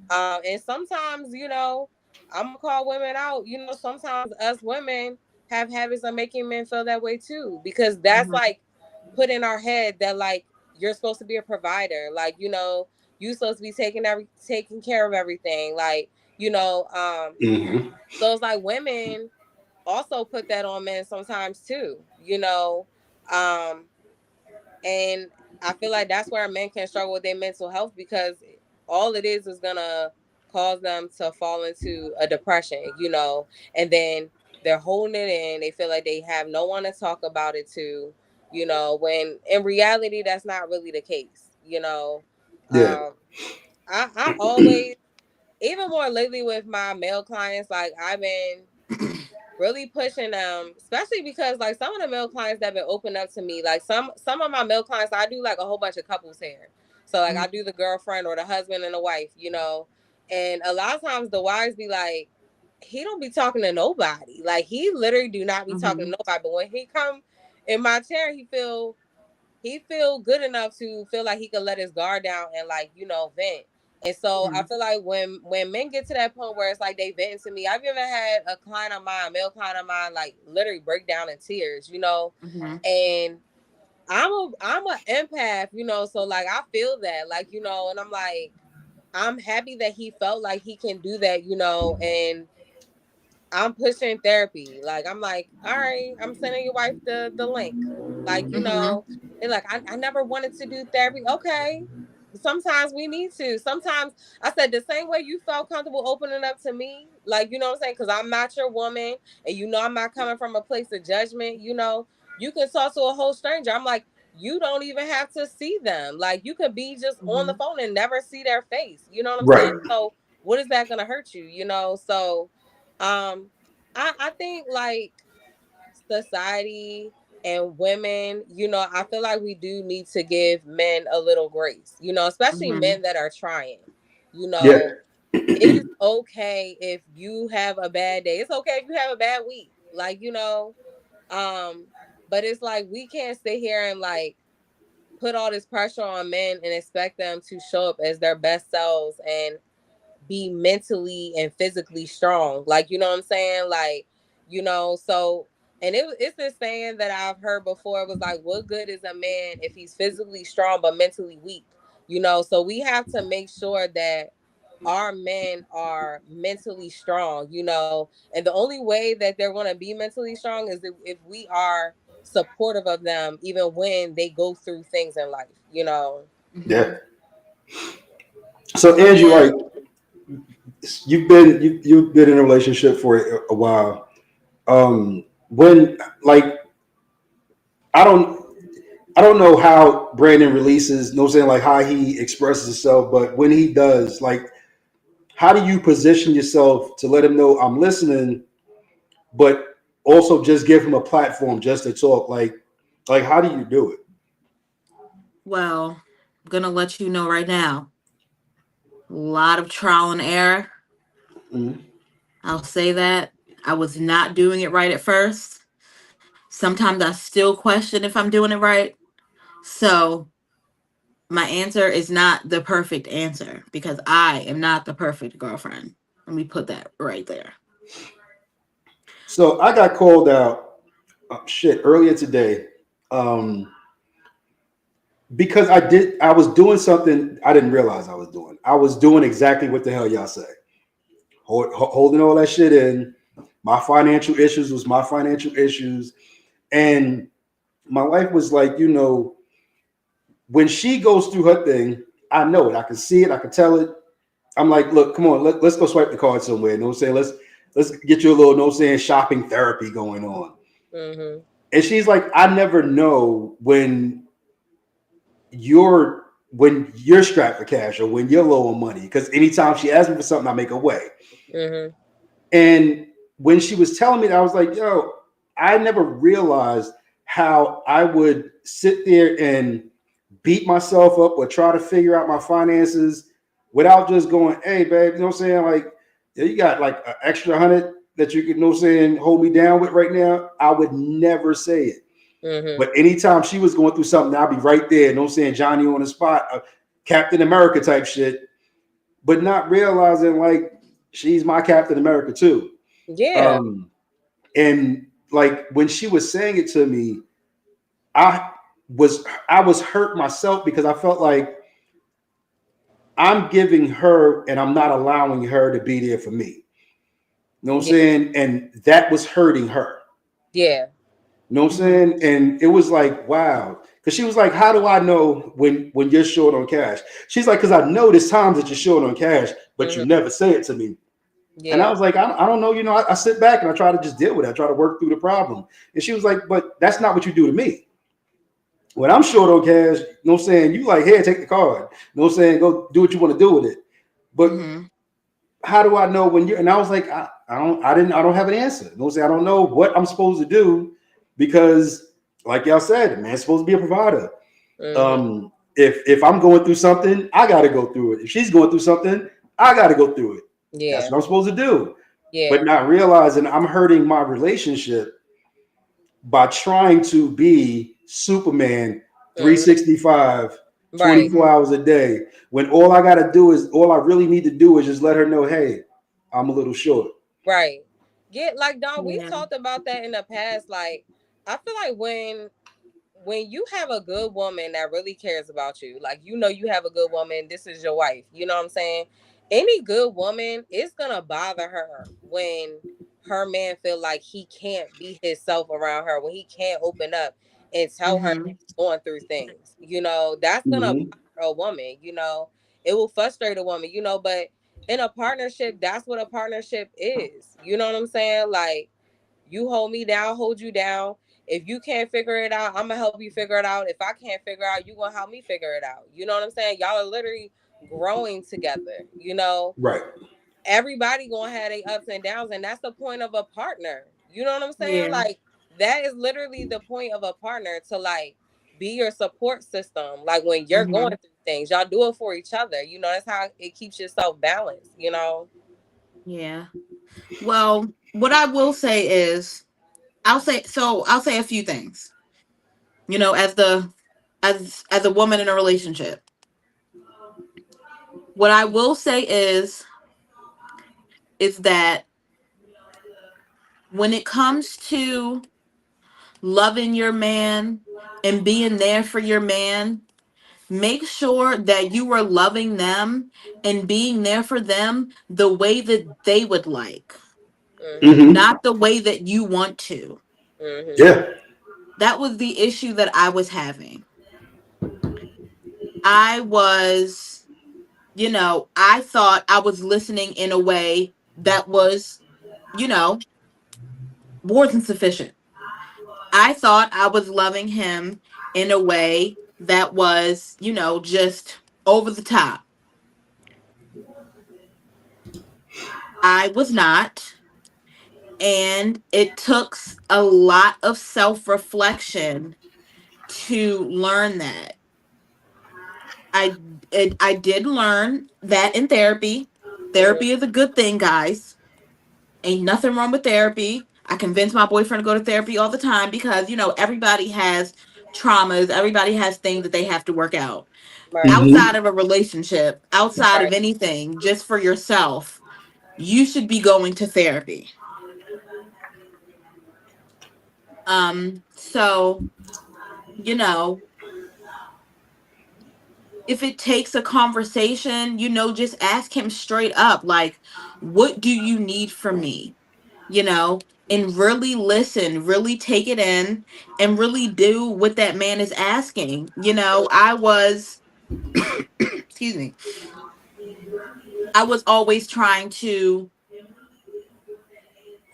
Speaker 3: And sometimes, you know, I'm gonna call women out. You know, sometimes us women have habits of making men feel that way too, because that's like put in our head that like you're supposed to be a provider, like, you know, you supposed to be taking care of everything, like, you know. So it's like women also put that on men sometimes too, you know. And I feel like that's where men can struggle with their mental health because all it is gonna cause them to fall into a depression, you know, and then they're holding it in. They feel like they have no one to talk about it to, you know, when in reality that's not really the case, you know.
Speaker 1: Yeah.
Speaker 3: I always, even more lately with my male clients, like I've been really pushing them, especially because like some of the male clients that have been open up to me, like some of my male clients, I do like a whole bunch of couples hair. So like I do the girlfriend or the husband and the wife, you know, and a lot of times the wives be like, he don't be talking to nobody. Like, he literally do not be talking to nobody. But when he come in my chair, he feel good enough to feel like he could let his guard down and, like, you know, vent. And so I feel like when men get to that point where it's like they venting to me, I've even had a client of mine, a male client of mine, like literally break down in tears, you know. And I'm a empath, you know, so like I feel that, like, you know, and I'm like, I'm happy that he felt like he can do that, you know, and I'm pushing therapy. Like, I'm like, all right, I'm sending your wife the link. Like, you know, and like, I never wanted to do therapy. Okay. Sometimes we need to. Sometimes I said the same way you felt comfortable opening up to me. Like, you know what I'm saying? Because I'm not your woman. And you know I'm not coming from a place of judgment. You know, you can talk to a whole stranger. I'm like, you don't even have to see them. Like, you could be just on the phone and never see their face. You know what I'm saying? So what is that going to hurt you? You know? So I think like society and women, you know, I feel like we do need to give men a little grace, you know, especially men that are trying, you know. It is okay if you have a bad day. It's okay if you have a bad week, like, you know. But it's like we can't sit here and like put all this pressure on men and expect them to show up as their best selves and be mentally and physically strong. Like, you know what I'm saying? Like, you know, so, and it's this saying that I've heard before. It was like, what good is a man if he's physically strong but mentally weak? You know, so we have to make sure that our men are mentally strong, you know, and the only way that they're going to be mentally strong is if we are supportive of them, even when they go through things in life, you know.
Speaker 1: Yeah. So Angie, like, you've been in a relationship for a while. When like I don't know how Brandon releases, you know what I'm saying, like how he expresses himself, but when he does, like, how do you position yourself to let him know I'm listening, but also just give him a platform just to talk? Like how do you do it?
Speaker 2: Well, I'm gonna let you know right now. A lot of trial and error. I'll say that. I was not doing it right at first. Sometimes I still question if I'm doing it right. So my answer is not the perfect answer because I am not the perfect girlfriend. Let me put that right there.
Speaker 1: So I got called out earlier today. Because I was doing something I didn't realize I was doing. I was doing exactly what the hell y'all say. Holding all that shit in. My financial issues was my financial issues. And my wife was like, you know, when she goes through her thing, I know it. I can see it. I can tell it. I'm like, look, come on, let's go swipe the card somewhere. You know what I'm saying? Let's get you a little, you know what I'm saying, shopping therapy going on. And she's like, I never know when you're strapped for cash or when you're low on money. Because anytime she asks me for something, I make a way. And when she was telling me that, I was like, yo, I never realized how I would sit there and beat myself up or try to figure out my finances without just going, hey, babe, you know what I'm saying? Like, yeah, you got like an extra 100 that you can, you know what I'm saying, hold me down with right now. I would never say it. But anytime she was going through something, I'd be right there, you know what I'm saying, Johnny on the spot, Captain America type shit, but not realizing like she's my Captain America too.
Speaker 3: Yeah.
Speaker 1: And like when she was saying it to me, I was hurt myself because I felt like I'm giving her and I'm not allowing her to be there for me. You know what I'm saying? And that was hurting her.
Speaker 3: Yeah.
Speaker 1: You know what I'm saying? And it was like, wow. Because she was like, how do I know when you're short on cash? She's like, because I know there's times that you're short on cash, but you never say it to me. Yeah. And I was like, I don't know. You know, I sit back and I try to just deal with it. I try to work through the problem. And she was like, but that's not what you do to me. When I'm short on cash, you know what I'm saying? You like, hey, take the card. You know what I'm saying? Go do what you want to do with it. But how do I know when you're, and I was like, I don't have an answer. You know what I'm saying? I don't know what I'm supposed to do because like y'all said, the man's supposed to be a provider. If I'm going through something, I got to go through it. If she's going through something, I got to go through it. Yeah. That's what I'm supposed to do.
Speaker 3: Yeah.
Speaker 1: but not realizing I'm hurting my relationship by trying to be Superman
Speaker 3: Hmm.
Speaker 1: 365,
Speaker 3: Right.
Speaker 1: 24 hours a day, when all I really need to do is just let her know, hey, I'm a little short.
Speaker 3: Right. Get like Don, we've
Speaker 2: Yeah.
Speaker 3: talked about that in the past. Like, I feel like when you have a good woman that really cares about you, like you know you have a good woman, this is your wife. You know what I'm saying? Any good woman, it's gonna bother her when her man feel like he can't be himself around her, when he can't open up and tell her
Speaker 2: Hmm.
Speaker 3: he's going through things. You know, that's gonna
Speaker 1: Hmm.
Speaker 3: bother a woman, you know. It will frustrate a woman, you know, but in a partnership, that's what a partnership is. You know what I'm saying? Like you hold me down, I'll hold you down. If you can't figure it out, I'm gonna help you figure it out. If I can't figure out, you gonna help me figure it out. You know what I'm saying? Y'all are literally growing together. You know,
Speaker 1: Right.
Speaker 3: everybody gonna have their ups and downs, and that's the point of a partner. You know what I'm saying?
Speaker 2: Yeah.
Speaker 3: Like that is literally the point of a partner, to like be your support system. Like when you're going
Speaker 2: Hmm.
Speaker 3: through things, y'all do it for each other. You know, that's how it keeps yourself balanced. You know.
Speaker 2: Yeah. Well, what I will say is, I'll say a few things. You know, as a woman in a relationship, what I will say is that when it comes to loving your man and being there for your man, make sure that you are loving them and being there for them the way that they would like,
Speaker 3: Mhm.
Speaker 1: Hmm.
Speaker 2: not the way that you want to.
Speaker 3: Mhm.
Speaker 1: Yeah.
Speaker 2: That was the issue that I was having. I was, I thought I was listening in a way that was, you know, more than sufficient. I thought I was loving him in a way that was, just over the top. I was not. And it took a lot of self reflection to learn that. I I did learn that in therapy.
Speaker 3: Mhm.
Speaker 2: Therapy is a good thing, guys. Ain't nothing wrong with therapy. I convince my boyfriend to go to therapy all the time because, everybody has traumas, everybody has things that they have to work out.
Speaker 3: Right.
Speaker 1: Hmm.
Speaker 2: Outside of a relationship, outside of
Speaker 3: Right.
Speaker 2: anything, just for yourself, you should be going to therapy. So, you know, if it takes a conversation, just ask him straight up, like, what do you need from me? And really listen, really take it in, and really do what that man is asking. I was, excuse me, I was always trying to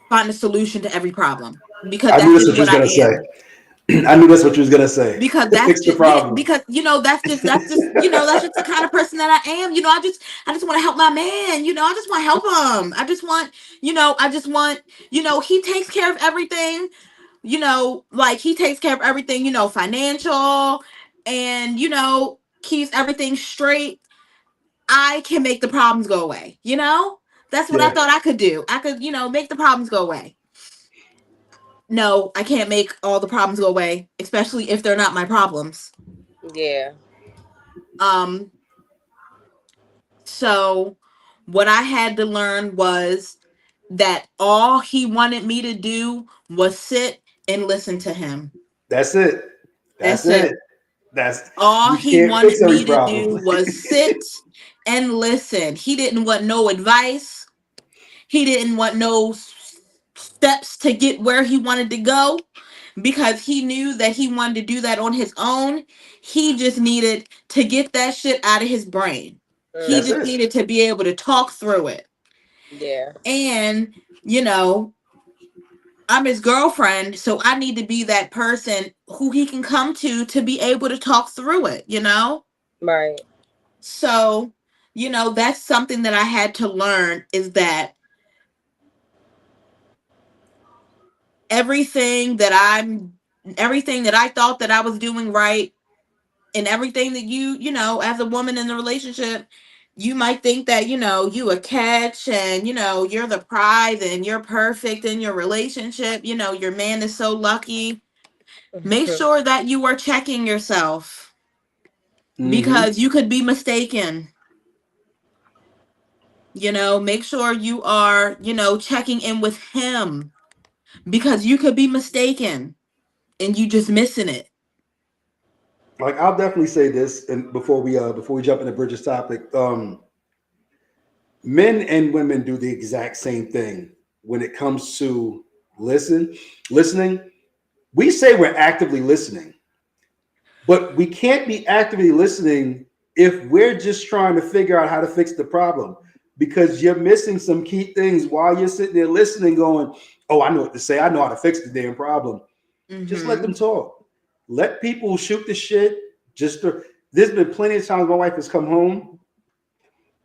Speaker 2: find a solution to every problem because
Speaker 1: I knew
Speaker 2: that's
Speaker 1: that's
Speaker 2: just
Speaker 1: what you
Speaker 2: what
Speaker 1: was
Speaker 2: I
Speaker 1: gonna say.
Speaker 2: am.
Speaker 1: I knew that's what you was gonna say.
Speaker 2: Because
Speaker 1: To
Speaker 2: that's
Speaker 1: fix the
Speaker 2: just, yeah,
Speaker 1: problem.
Speaker 2: because that's just the kind of person that I am. I just want to help my man. I just want to help him. I just want he takes care of everything. Like he takes care of everything, financial, and keeps everything straight. I can make the problems go away. That's what I
Speaker 1: Yeah.
Speaker 2: thought I could do. I could, make the problems go away. No, I can't make all the problems go away, especially if they're not my problems.
Speaker 3: Yeah.
Speaker 2: Um, so what I had to learn was that all he wanted me to do was sit and listen to him.
Speaker 1: That's it. That's
Speaker 2: That's
Speaker 1: it.
Speaker 2: it.
Speaker 1: That's
Speaker 2: All
Speaker 1: you
Speaker 2: he
Speaker 1: can't fix
Speaker 2: wanted
Speaker 1: every
Speaker 2: me to
Speaker 1: problem.
Speaker 2: do was sit and listen. He didn't want no advice. He didn't want no steps to get where he wanted to go because he knew that he wanted to do that on his own. He just needed to get that shit out of his brain. He
Speaker 1: That's
Speaker 3: Mhm.
Speaker 2: just
Speaker 1: it.
Speaker 2: needed to be able to talk through it.
Speaker 3: Yeah.
Speaker 2: And, you know, I'm his girlfriend, so I need to be that person who he can come to be able to talk through it.
Speaker 3: Right.
Speaker 2: So, that's something that I had to learn is that everything that I'm everything that I thought that I was doing right and everything that as a woman in the relationship, you might think that, you a catch and, you're the prize and you're perfect in your relationship. Your man is so lucky. Make sure that you are checking yourself because you could be mistaken. Make sure you are, checking in with him because you could be mistaken and you just missing it.
Speaker 1: Like, I'll definitely say this, and before we jump into Bridget's topic, men and women do the exact same thing when it comes to listening. We say we're actively listening, but we can't be actively listening if we're just trying to figure out how to fix the problem, because you're missing some key things while you're sitting there listening, going, "Oh, I know what to say. I know how to fix the damn problem." Just let them talk. Let people shoot the shit. There's been plenty of times my wife has come home,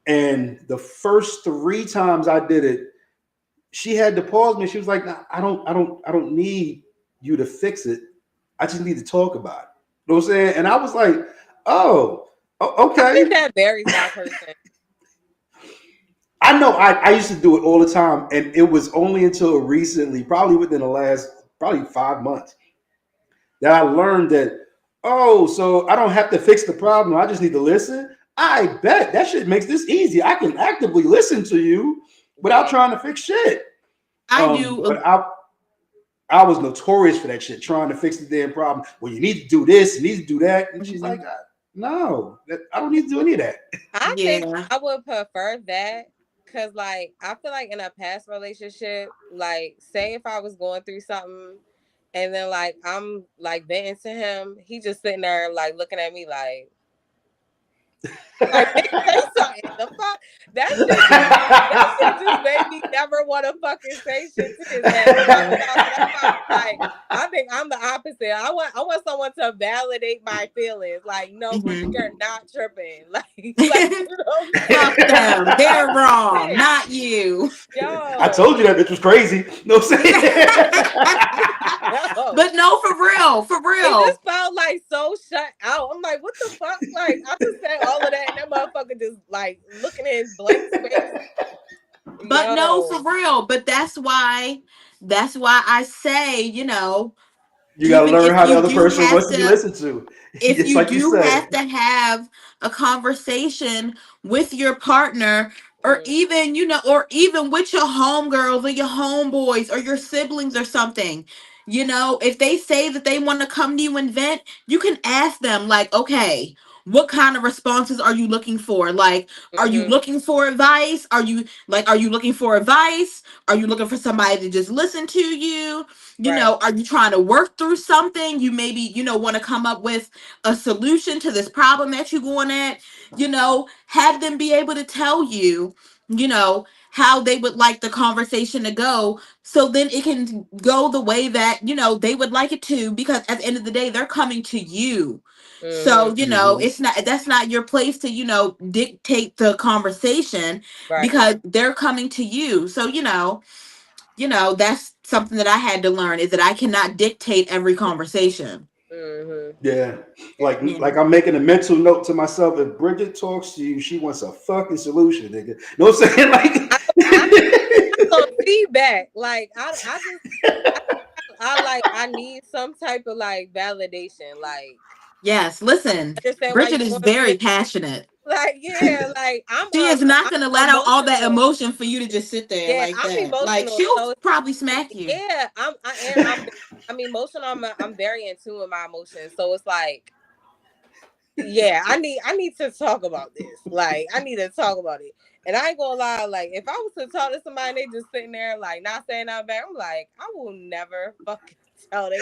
Speaker 1: and the first 3 times I did it, she had to pause me. She was like, "Nah, I don't need you to fix it. I just need to talk about it." You know what I'm saying? And I was like, "Oh, okay."
Speaker 3: I think that varies by person.
Speaker 1: I know I used to do it all the time, and it was only until recently, probably within the last 5 months, that I learned that, oh, so I don't have to fix the problem. I just need to listen. I bet that shit makes this easy. I can actively listen to you without trying to fix shit.
Speaker 2: I do.
Speaker 1: But I was notorious for that shit, trying to fix the damn problem. Well, you need to do this, you need to do that. And she's like, no, I don't need to do any of that.
Speaker 3: I think I would prefer that because, like, I feel like in a past relationship, like, say if I was going through something and then, like, I'm, like, venting to him, he just sitting there, like, looking at me like say something. The fuck? That shit just made me never want to fucking say shit to his ass. Like, I think I'm the opposite. I want someone to validate my feelings. Like, no, you're not tripping. Like
Speaker 2: fuck them. They're wrong, not you.
Speaker 3: Yo,
Speaker 1: I told you that bitch was crazy. No, saying.
Speaker 2: But no, for real.
Speaker 3: It just felt like so shut out. I'm like, what the fuck? Like, I just said all of that, and that motherfucker just like looking in blank space.
Speaker 2: But no, for real. But that's why I say,
Speaker 1: you gotta learn how the other person wants to be listened to.
Speaker 2: If it's you like do have to have a conversation with your partner, or even, or even with your homegirls or your homeboys or your siblings or something, if they say that they want to come to you and vent, you can ask them, like, okay, what kind of responses are you looking for? Like, are you looking for advice? Are you looking for advice? Are you looking for somebody to just listen to you? Are you trying to work through something? You maybe, want to come up with a solution to this problem that you're going at. Have them be able to tell you, how they would like the conversation to go. So then it can go the way that, they would like it to, because at the end of the day, they're coming to you. So, that's not your place to, dictate the conversation, because they're coming to you. So, that's something that I had to learn, is that I cannot dictate every conversation.
Speaker 1: Yeah. Like I'm making a mental note to myself. If Bridget talks to you, she wants a fucking solution, nigga. You know what I'm saying? Like,
Speaker 3: I feedback. Like, I need some type of like validation. Like,
Speaker 2: yes, listen, Bridget is very passionate.
Speaker 3: Like, yeah, like
Speaker 2: she is not gonna let out all that emotion for you to just sit there like that.
Speaker 3: Emotional,
Speaker 2: like, she'll probably smack you.
Speaker 3: Yeah, I'm emotional. I'm very in tune with my emotions. So it's like, yeah, I need to talk about this. Like, I need to talk about it. And I ain't gonna lie, like, if I was to talk to somebody and they just sitting there like not saying nothing back, I'm like, I will never fucking tell them.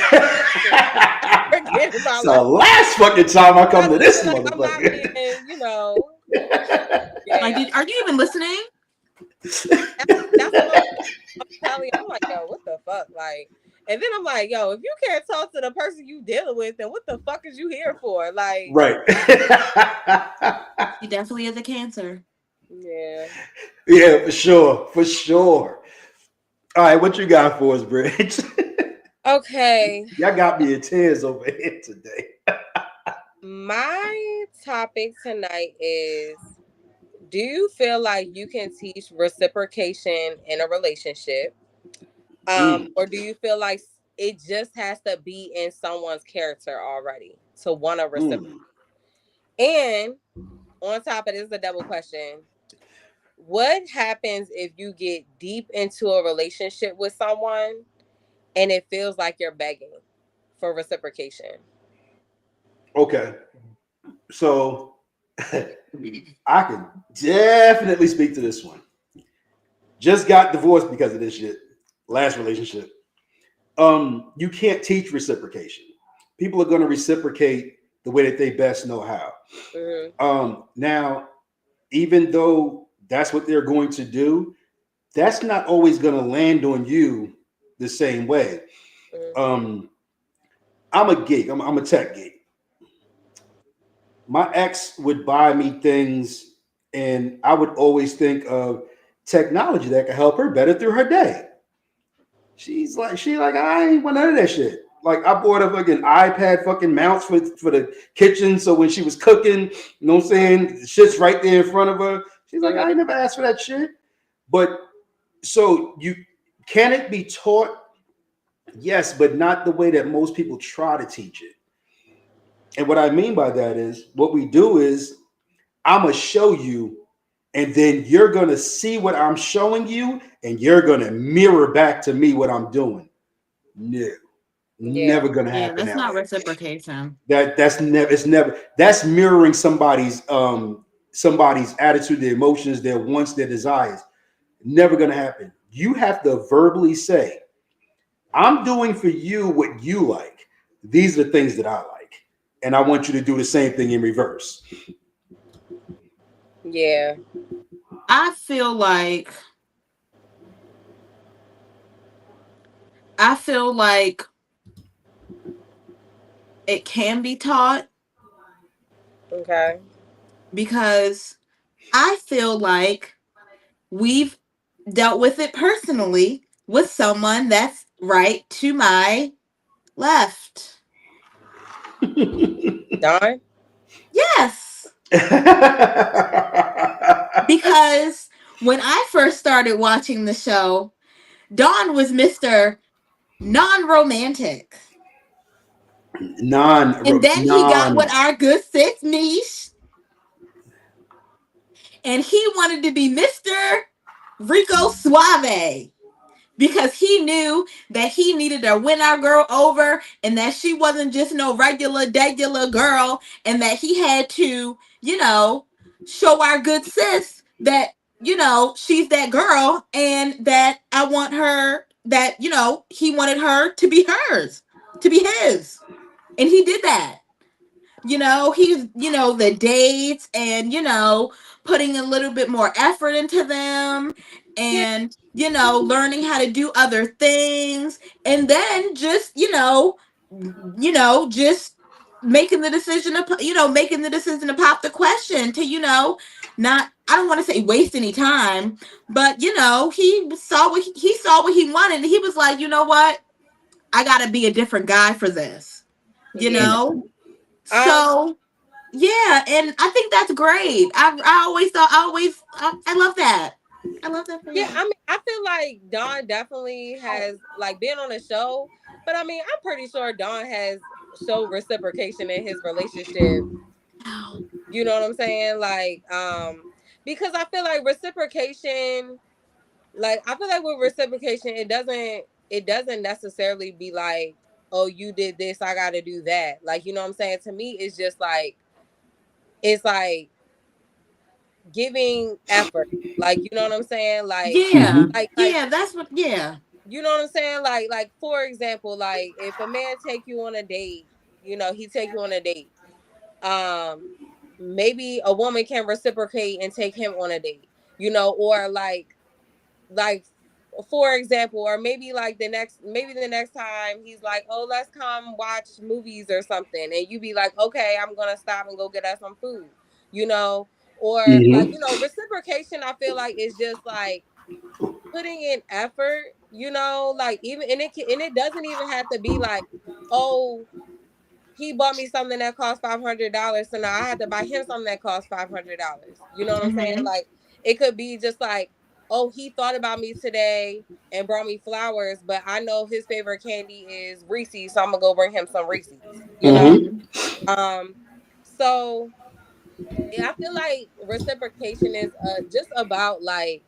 Speaker 1: It's the last fucking time I come to this motherfucker.
Speaker 3: Yeah.
Speaker 2: Like, are you even listening?
Speaker 3: That's what I'm telling you. I'm like, yo, what the fuck? Like, and then I'm like, yo, if you can't talk to the person you dealing with, then what the fuck is you here for? Like,
Speaker 1: right.
Speaker 2: He definitely is a Cancer.
Speaker 3: Yeah.
Speaker 1: Yeah, for sure. All right, what you got for us, Bridge?
Speaker 3: Okay.
Speaker 1: Y'all got me in tears over here today.
Speaker 3: My topic tonight is, Do you feel like you can teach reciprocation in a relationship? Or do you feel like it just has to be in someone's character already to want to reciprocate? And on top of this, is a double question. What happens if you get deep into a relationship with someone and it feels like you're begging for reciprocation?
Speaker 1: Okay. So I can definitely speak to this one. Just got divorced because of this shit. Last relationship. You can't teach reciprocation. People are going to reciprocate the way that they best know how. Now, even though that's what they're going to do, that's not always going to land on you the same way. I'm a geek. I'm a tech geek. My ex would buy me things, and I would always think of technology that could help her better through her day. She like, I ain't want none of that shit. Like I bought a fucking iPad fucking mounts for the kitchen. So when she was cooking, you know what I'm saying? Shit's right there in front of her. She's like, I ain't never asked for that shit. But so can it be taught? Yes, but not the way that most people try to teach it. And what I mean by that is what we do is I'm gonna show you, and then you're gonna see what I'm showing you, and you're gonna mirror back to me what I'm doing. No, never gonna happen.
Speaker 2: That's
Speaker 1: that
Speaker 2: not
Speaker 1: way.
Speaker 2: reciprocation.
Speaker 1: That's mirroring somebody's attitude, their emotions, their wants, their desires. Never gonna happen. You have to verbally say, I'm doing for you what you like. These are the things that I like. And I want you to do the same thing in reverse.
Speaker 3: Yeah.
Speaker 2: I feel like it can be taught.
Speaker 3: Okay.
Speaker 2: Because I feel like we've dealt with it personally with someone that's right to my left.
Speaker 3: Dawn?
Speaker 2: Yes. Because when I first started watching the show, Don was Mr. Non-romantic. And then he got with our good sis Niche. And he wanted to be Mr. Rico Suave. Because he knew that he needed to win our girl over and that she wasn't just no regular girl, and that he had to, show our good sis that, she's that girl, and that I want her, that, he wanted her to be hers, to be his. And he did that. He's, the dates and, putting a little bit more effort into them, and, learning how to do other things, and then just, just making the decision to pop the question to, not, I don't want to say waste any time, but, he saw what he wanted, and he was like, you know what? I gotta be a different guy for this,
Speaker 3: Yeah.
Speaker 2: So yeah, and I think that's great. I always thought I love that. I love that for
Speaker 3: Yeah,
Speaker 2: you.
Speaker 3: I mean, I feel like Dawn definitely has like been on a show, but I mean, I'm pretty sure Dawn has showed reciprocation in his relationship. You know what I'm saying? Like, because I feel like reciprocation, like I feel like with reciprocation, it doesn't necessarily be like, oh, you did this, I got to do that. Like, you know what I'm saying? To me, it's just like it's like giving effort. Like, you know what I'm saying? Like,
Speaker 2: Yeah,
Speaker 3: like
Speaker 2: yeah, that's what. Yeah,
Speaker 3: you know what I'm saying? Like for example, like if a man take you on a date, he take you on a date. Um, maybe a woman can reciprocate and take him on a date. Or like for example, or maybe the next time he's like, oh, let's come watch movies or something, and you be like, okay, I'm gonna stop and go get us some food. You know, or like reciprocation. I feel like it's just like putting in effort, like even and it doesn't even have to be like, oh, he bought me something that cost $500, so now I had to buy him something that cost $500. You know what I'm saying? Like, it could be just like, oh, he thought about me today and brought me flowers, but I know his favorite candy is Reese's, so I'm gonna go bring him some Reese's. You know? So yeah, I feel like reciprocation is just about like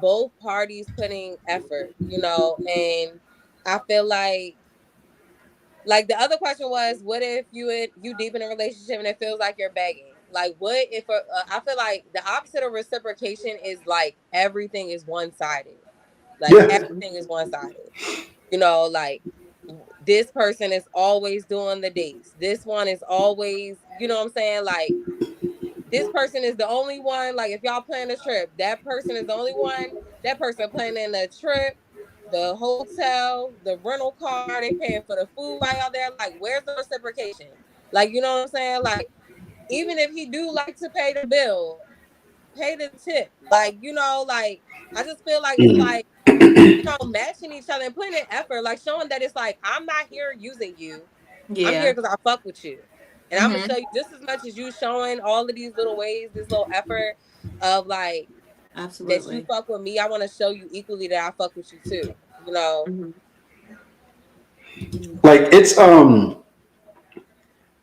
Speaker 3: both parties putting effort, you know, and I feel like the other question was, what if you deep in a relationship and it feels like you're begging? Like, what if I feel like the opposite of reciprocation is like everything is one sided. Like everything is one sided. You know, like this person is always doing the dates. This one is always, you know what I'm saying? Like this person is the only one. Like if y'all plan a trip, that person is the only one. That person planning the trip, the hotel, the rental car, they paying for the food while y'all there. Like, where's the reciprocation? Like, you know what I'm saying? Like, even if he do like to pay the bill, pay the tip. Like, you know, like I just feel like it's like, you know, matching each other and putting in effort, like showing that it's like, I'm not here using you. Yeah. I'm here because I fuck with you. And I'm gonna show you just as much as you showing all of these little ways, this little effort of like that you fuck with me. I want to show you equally that I fuck with you too. You know,
Speaker 1: like it's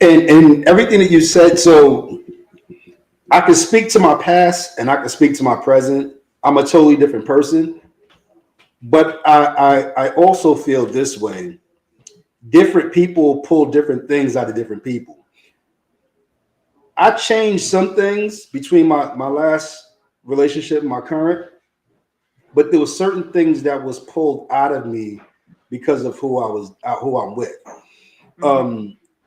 Speaker 1: and everything that you said. So I can speak to my past and I can speak to my present. I'm a totally different person, but I also feel this way. Different people pull different things out of different people. I changed some things between my last relationship and my current, but there were certain things that was pulled out of me because of who I'm with.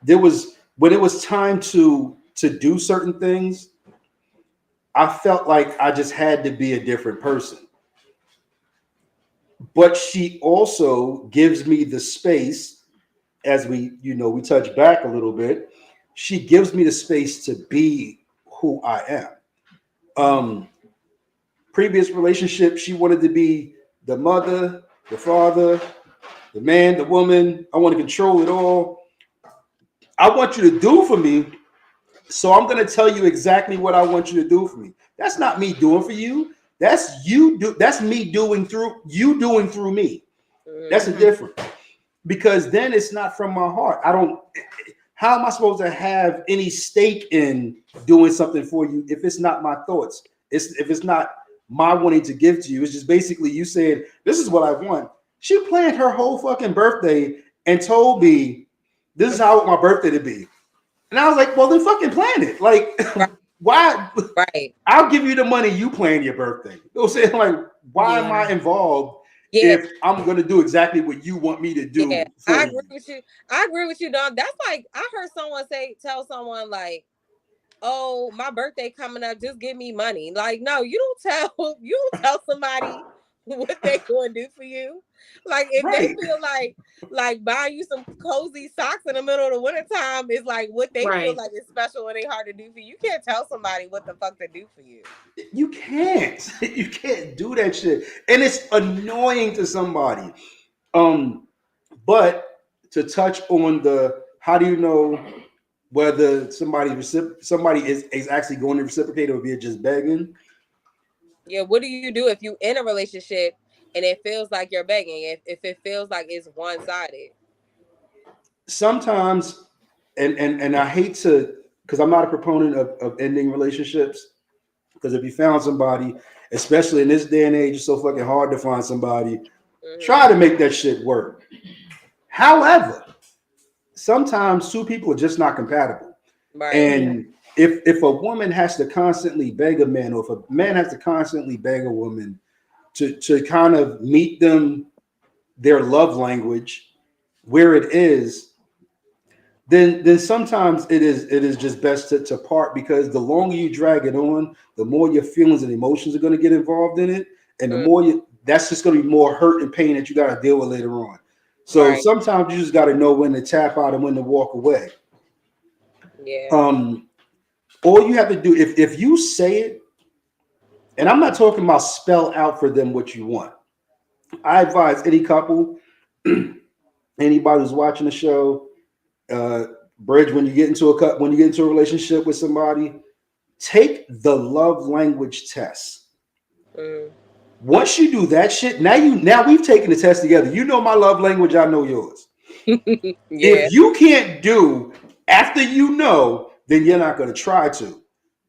Speaker 1: There was when it was time to do certain things, I felt like I just had to be a different person. But she also gives me the space as we touch back a little bit. She gives me the space to be who I am. Previous relationship, she wanted to be the mother, the father, the man, the woman. I want to control it all. I want you to do for me, so I'm going to tell you exactly what I want you to do for me. That's not me doing for you. That's you do. That's me doing through you doing through me. That's a difference, because then it's not from my heart. I don't. How am I supposed to have any stake in doing something for you if it's not my thoughts? If it's not my wanting to give to you. It's just basically you said, this is what I want. She planned her whole fucking birthday and told me this is how I want my birthday to be. And I was like, well, then fucking plan it. Like, why?
Speaker 3: Right.
Speaker 1: I'll give you the money, you plan your birthday. You know what I'm saying? Like, why am I involved if I'm going to do exactly what you want me to do?
Speaker 3: Yeah, I agree with you. I agree with you, Don. That's like, I heard someone tell someone like, oh, my birthday coming up, just give me money. Like, no, you don't tell somebody what they going to do for you. Like, if they feel like buying you some cozy socks in the middle of the wintertime is like what they feel like is special and they hard to do for you. You can't tell somebody what the fuck to do for you.
Speaker 1: You can't. You can't do that shit. And it's annoying to somebody. But to touch on how do you know whether somebody is actually going to reciprocate or if you're just begging?
Speaker 3: Yeah, what do you do if you in a relationship and it feels like you're begging? If it feels like it's one-sided?
Speaker 1: Sometimes, and I hate to, because I'm not a proponent of ending relationships, because if you found somebody, especially in this day and age, it's so fucking hard to find somebody. Try to make that shit work. However, sometimes two people are just not compatible. Right. And if a woman has to constantly beg a man, or if a man has to constantly beg a woman to kind of meet their love language where it is, then sometimes it is just best to part, because the longer you drag it on, the more your feelings and emotions are going to get involved in it, and the more that's just going to be more hurt and pain that you got to deal with later on. So sometimes you just got to know when to tap out and when to walk away.
Speaker 3: Yeah.
Speaker 1: All you have to do, if you say it, and I'm not talking about spell out for them what you want. I advise any couple, anybody who's watching the show, Bridge, when you get into a relationship with somebody, take the love language test.
Speaker 3: Mm.
Speaker 1: Once you do that shit, now we've taken the test together. You know my love language, I know yours.
Speaker 3: Yeah.
Speaker 1: If you can't do after you know, then you're not gonna try to.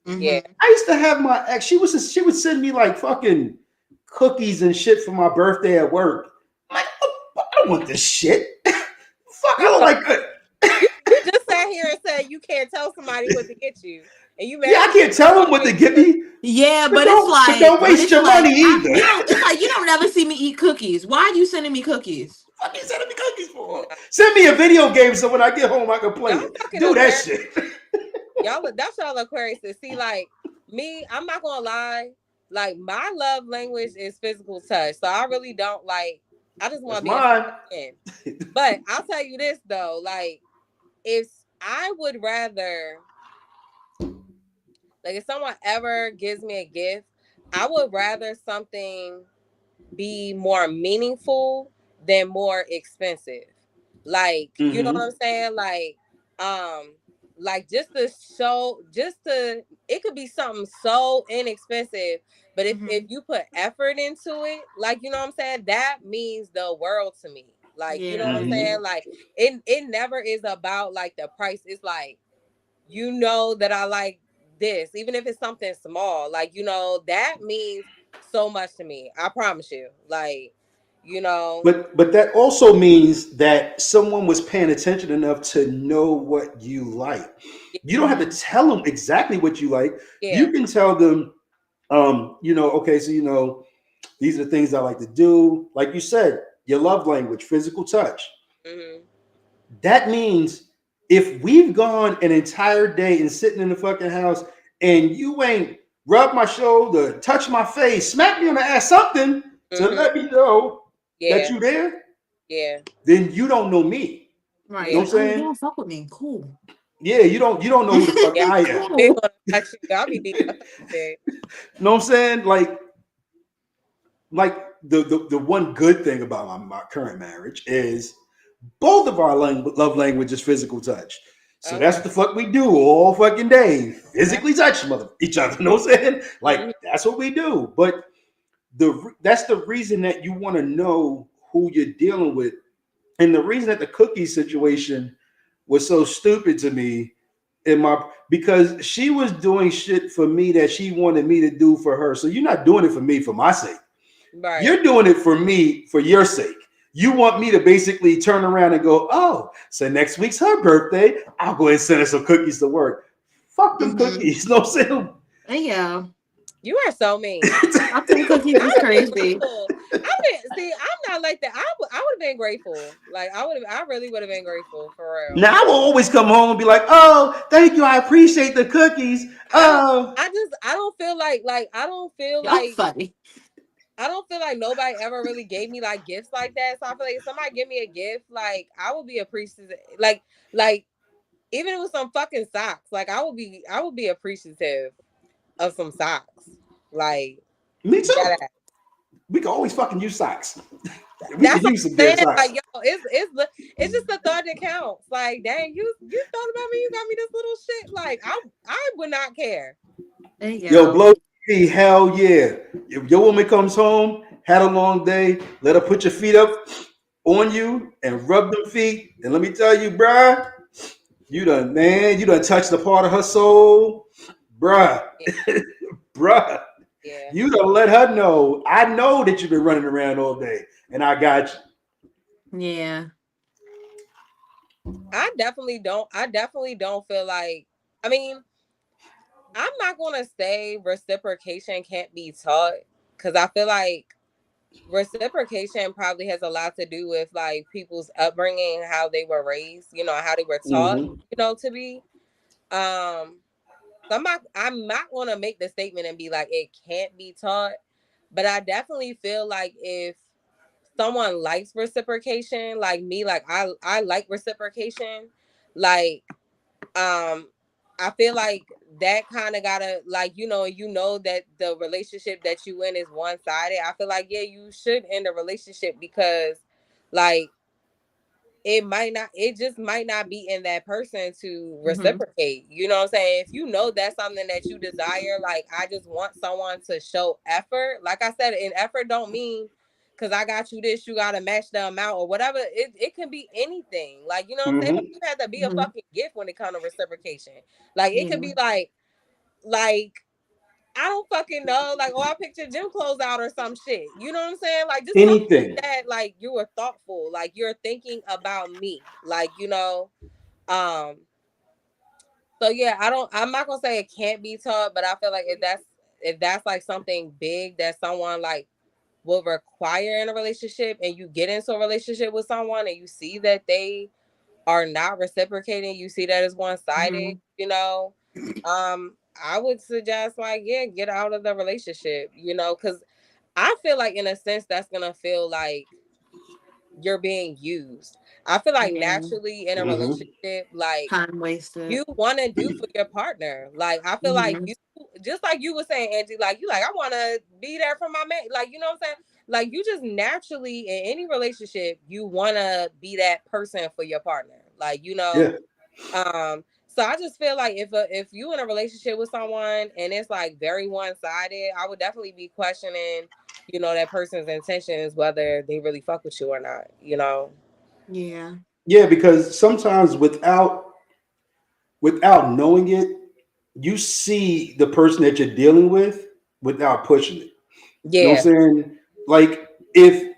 Speaker 3: Yeah.
Speaker 1: I used to have my ex. She would send me like fucking cookies and shit for my birthday at work. I'm like, I don't want this shit. Fuck, I
Speaker 3: You
Speaker 1: don't
Speaker 3: know,
Speaker 1: like it.
Speaker 3: you just sat here and said you can't tell somebody what to get you, and you
Speaker 1: Yeah,
Speaker 3: mad.
Speaker 1: I can't tell them what to give me.
Speaker 2: Yeah,
Speaker 1: But
Speaker 2: but
Speaker 1: don't waste your money either.
Speaker 2: it's like you don't never see me eat cookies. Why are you sending me cookies?
Speaker 1: Fuck you sending me cookies for? Send me a video game so when I get home I can play
Speaker 3: Y'all
Speaker 1: it.
Speaker 3: fucking
Speaker 1: Do that
Speaker 3: Aquarius.
Speaker 1: shit.
Speaker 3: That's y'all Aquarius. See, like me, I'm not gonna lie. Like my love language is physical touch, so I really don't like. I just want
Speaker 1: That's
Speaker 3: to be
Speaker 1: mine.
Speaker 3: in. But I'll tell you this though, like if I would rather, like if someone ever gives me a gift, I would rather something be more meaningful than more expensive. Like, you know what I'm saying? Like just to show, it could be something so inexpensive, but if you put effort into it, like, you know what I'm saying? That means the world to me. Like, you know what I'm saying? Like it never is about like the price. It's like, you know that I like this, even if it's something small, like, you know, that means so much to me. I promise you. Like, you know.
Speaker 1: But that also means that someone was paying attention enough to know what you like. You don't have to tell them exactly what you like.
Speaker 3: Yeah.
Speaker 1: You can tell them, okay, so these are the things I like to do. Like you said, your love language, physical touch.
Speaker 3: Mm-hmm.
Speaker 1: That means if we've gone an entire day and sitting in the fucking house and you ain't rub my shoulder, touch my face, smack me on the ass, something to let me know that you there, then you don't know me.
Speaker 2: Right.
Speaker 1: You know what I'm saying?
Speaker 2: You don't fuck with me. Cool.
Speaker 1: Yeah, you don't know who the fuck I am.
Speaker 2: Cool.
Speaker 3: I'll be deep.
Speaker 1: You know what I'm saying? Like the one good thing about my current marriage is both of our love language is physical touch. So that's what the fuck we do all fucking day. Physically touch each other. You know what I'm saying? Like that's what we do. But that's the reason that you want to know who you're dealing with. And the reason that the cookie situation was so stupid to me because she was doing shit for me that she wanted me to do for her. So you're not doing it for me for my sake.
Speaker 3: Right.
Speaker 1: You're doing it for me for your sake. You want me to basically turn around and go, oh, so next week's her birthday. I'll go ahead and send her some cookies to work. Fuck them cookies. No saying.
Speaker 2: Yeah.
Speaker 3: You are so mean.
Speaker 2: Fuck them cookies is crazy.
Speaker 3: I'm not like that. I would have been grateful. Like I really would have been grateful for real.
Speaker 1: Now I will always come home and be like, oh, thank you. I appreciate the cookies. Oh,
Speaker 3: I don't feel like
Speaker 2: funny.
Speaker 3: I don't feel like nobody ever really gave me like gifts like that. So I feel like if somebody give me a gift, like I would be appreciative. Like even with some fucking socks, like I would be appreciative of some socks. Like
Speaker 1: me too. We can always fucking use socks. We
Speaker 3: That's
Speaker 1: can use some damn socks.
Speaker 3: like, yo, it's just the thought that counts. Like, dang, you thought about me, you got me this little shit. Like, I would not care.
Speaker 1: Yo, blow me, hell yeah. If your woman comes home, had a long day, let her put your feet up on you and rub them feet. And let me tell you, bruh, you done touched the part of her soul. Bruh.
Speaker 3: Yeah.
Speaker 1: Bruh.
Speaker 3: Yeah.
Speaker 1: You done let her know. I know that you've been running around all day, and I got you.
Speaker 2: Yeah.
Speaker 3: I definitely don't feel like, I mean, I'm not gonna say reciprocation can't be taught, because I feel like reciprocation probably has a lot to do with like people's upbringing, how they were raised, how they were taught, to be. So I'm not gonna make the statement and be like it can't be taught, but I definitely feel like if someone likes reciprocation, like me, like I like reciprocation, like I feel like that kind of gotta, like, that the relationship that you in is one-sided. I feel like, yeah, you should end a relationship because, like, it just might not be in that person to reciprocate. You know what I'm saying? If you know that's something that you desire, like I just want someone to show effort. Like I said, and effort don't mean because I got you this, you gotta match the amount or whatever. It can be anything. Like, you know what I'm saying? It
Speaker 1: Mm-hmm.
Speaker 3: doesn't have to be a fucking gift when it comes to reciprocation. Like it could
Speaker 2: Yeah.
Speaker 3: be like I don't fucking know. Like, oh, I picked your gym clothes out or some shit. You know what I'm saying? Like, just something
Speaker 1: Anything.
Speaker 3: that, like, you were thoughtful. Like, you're thinking about me. Like, you know. Um. So yeah, I'm not gonna say it can't be taught, but I feel like if that's like something big that someone like will require in a relationship, and you get into a relationship with someone and you see that they are not reciprocating, you see that it's one sided. You know. I would suggest like, yeah, get out of the relationship, you know, because I feel like in a sense that's gonna feel like you're being used. I feel like
Speaker 2: Yeah.
Speaker 3: naturally in a
Speaker 1: Mm-hmm.
Speaker 3: relationship, like
Speaker 2: Time wasted.
Speaker 3: you want to do for your partner. Like I feel like you, just like you were saying, Angie, like you like I want to be there for my man. Like, you know what I'm saying? Like you just naturally in any relationship, you want to be that person for your partner. Like, you know,
Speaker 1: Yeah.
Speaker 3: so I just feel like if you in a relationship with someone and it's like very one-sided, I would definitely be questioning, you know, that person's intentions, whether they really fuck with you or not, you know.
Speaker 2: Yeah.
Speaker 1: Yeah, because sometimes without knowing it, you see the person that you're dealing with without pushing it. You know what
Speaker 3: Yeah.
Speaker 1: I'm saying? Like if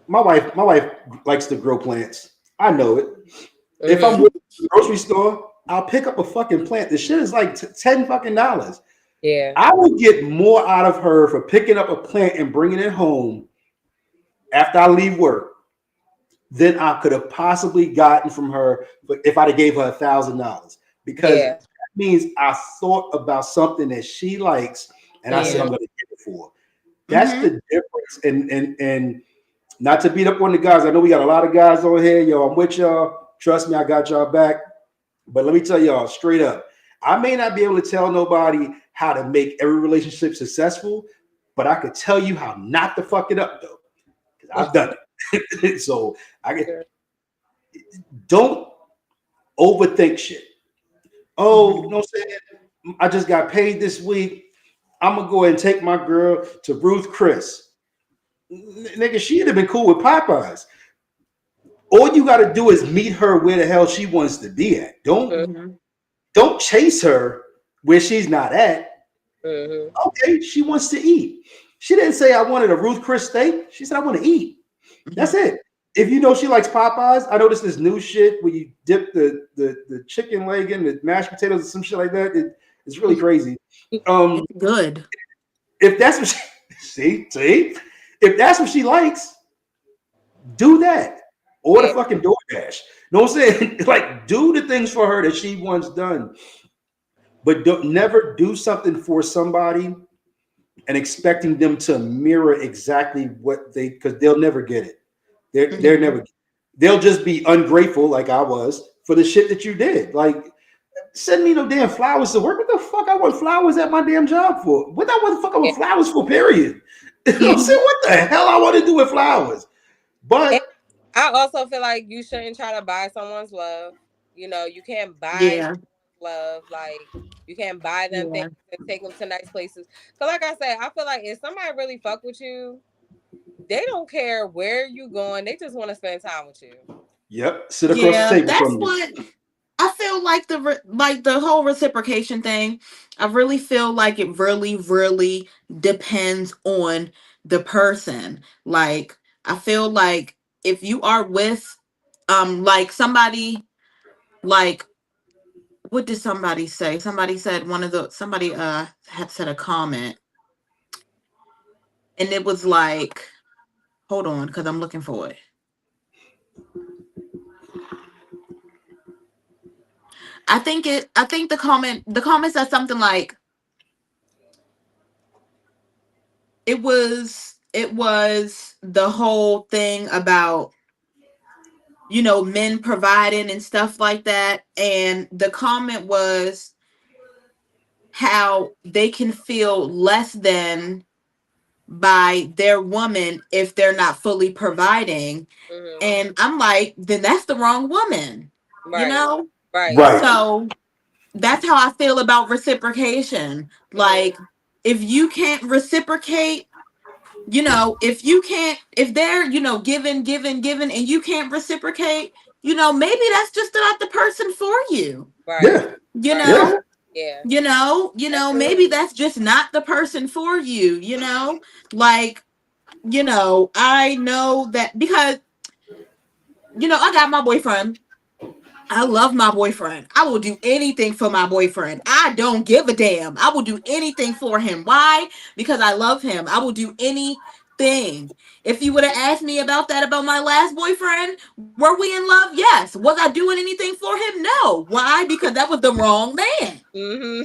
Speaker 1: my wife likes to grow plants. I know it. If I'm
Speaker 3: Mm-hmm.
Speaker 1: with the grocery store, I'll pick up a fucking plant. The shit is like $10 fucking dollars.
Speaker 3: Yeah.
Speaker 1: I would get more out of her for picking up a plant and bringing it home after I leave work than I could have possibly gotten from her if I'd have gave her $1,000. Because
Speaker 3: Yeah.
Speaker 1: that means I thought about something that she likes and I said
Speaker 3: Mm-hmm.
Speaker 1: I'm gonna get it for her. That's the difference. And not to beat up on the guys. I know we got a lot of guys on here. Yo, I'm with y'all. Trust me, I got y'all back. But let me tell y'all straight up. I may not be able to tell nobody how to make every relationship successful, but I could tell you how not to fuck it up though. Because I've done it. So I get don't overthink shit. Oh, you know what I'm saying? I just got paid this week. I'm gonna go ahead and take my girl to Ruth Chris. Nigga, she'd have been cool with Popeyes. All you got to do is meet her where the hell she wants to be at. Don't chase her where she's not at.
Speaker 3: Mm-hmm.
Speaker 1: Okay, she wants to eat. She didn't say I wanted a Ruth Chris steak. She said I want to eat. That's it. If you know she likes Popeyes, I noticed this new shit where you dip the chicken leg in the mashed potatoes or some shit like that. It's really crazy.
Speaker 2: It's good.
Speaker 1: If that's what see, if that's what she likes, do that. Or the
Speaker 3: Yeah.
Speaker 1: fucking DoorDash. You know what I'm saying? Like, do the things for her that she wants done. But don't never do something for somebody and expecting them to mirror exactly what they because they'll never get it. They're never they'll just be ungrateful like I was for the shit that you did. Like send me no damn flowers to work. What the fuck I want flowers at my damn job for? What the fuck I
Speaker 3: Yeah.
Speaker 1: want flowers for, period? You know what I'm saying? What the hell I want to do with flowers?
Speaker 3: And
Speaker 1: But
Speaker 3: I also feel like you shouldn't try to buy someone's love. You know, you can't buy
Speaker 2: Yeah.
Speaker 3: love. Like you can't buy them things
Speaker 2: Yeah.
Speaker 3: and take them to nice places. Cause like I said, I feel like if somebody really fuck with you, they don't care where you going. They just want to spend time with you.
Speaker 1: yep, sit across the
Speaker 2: Yeah.
Speaker 1: table
Speaker 2: That's
Speaker 1: from you.
Speaker 2: what I feel like the whole reciprocation thing. I really feel like it really depends on the person. Like I feel like if you are with like somebody like what did somebody say? Somebody said somebody had said a comment and it was like hold on cuz I'm looking for it. I think the comment said something like it was the whole thing about men providing and stuff like that, and the comment was how they can feel less than by their woman if they're not fully providing.
Speaker 3: Mm-hmm.
Speaker 2: And I'm like, then that's the wrong woman, you
Speaker 3: Right.
Speaker 2: know?
Speaker 3: Right.
Speaker 1: Right.
Speaker 2: So that's how I feel about reciprocation. Like, if you can't reciprocate, if they're, giving, and you can't reciprocate, maybe that's just not the person for you.
Speaker 3: Right.
Speaker 1: Yeah.
Speaker 2: You
Speaker 3: Right.
Speaker 1: Yeah.
Speaker 2: know,
Speaker 3: Yeah.
Speaker 2: maybe that's just not the person for you, like, I know that because, I got my boyfriend. I love my boyfriend. I will do anything for my boyfriend. I don't give a damn. I will do anything for him. Why? Because I love him. I will do anything. If you would have asked me about that about my last boyfriend, were we in love? Yes. Was I doing anything for him? No. Why? Because that was the wrong man.
Speaker 3: Mm-hmm.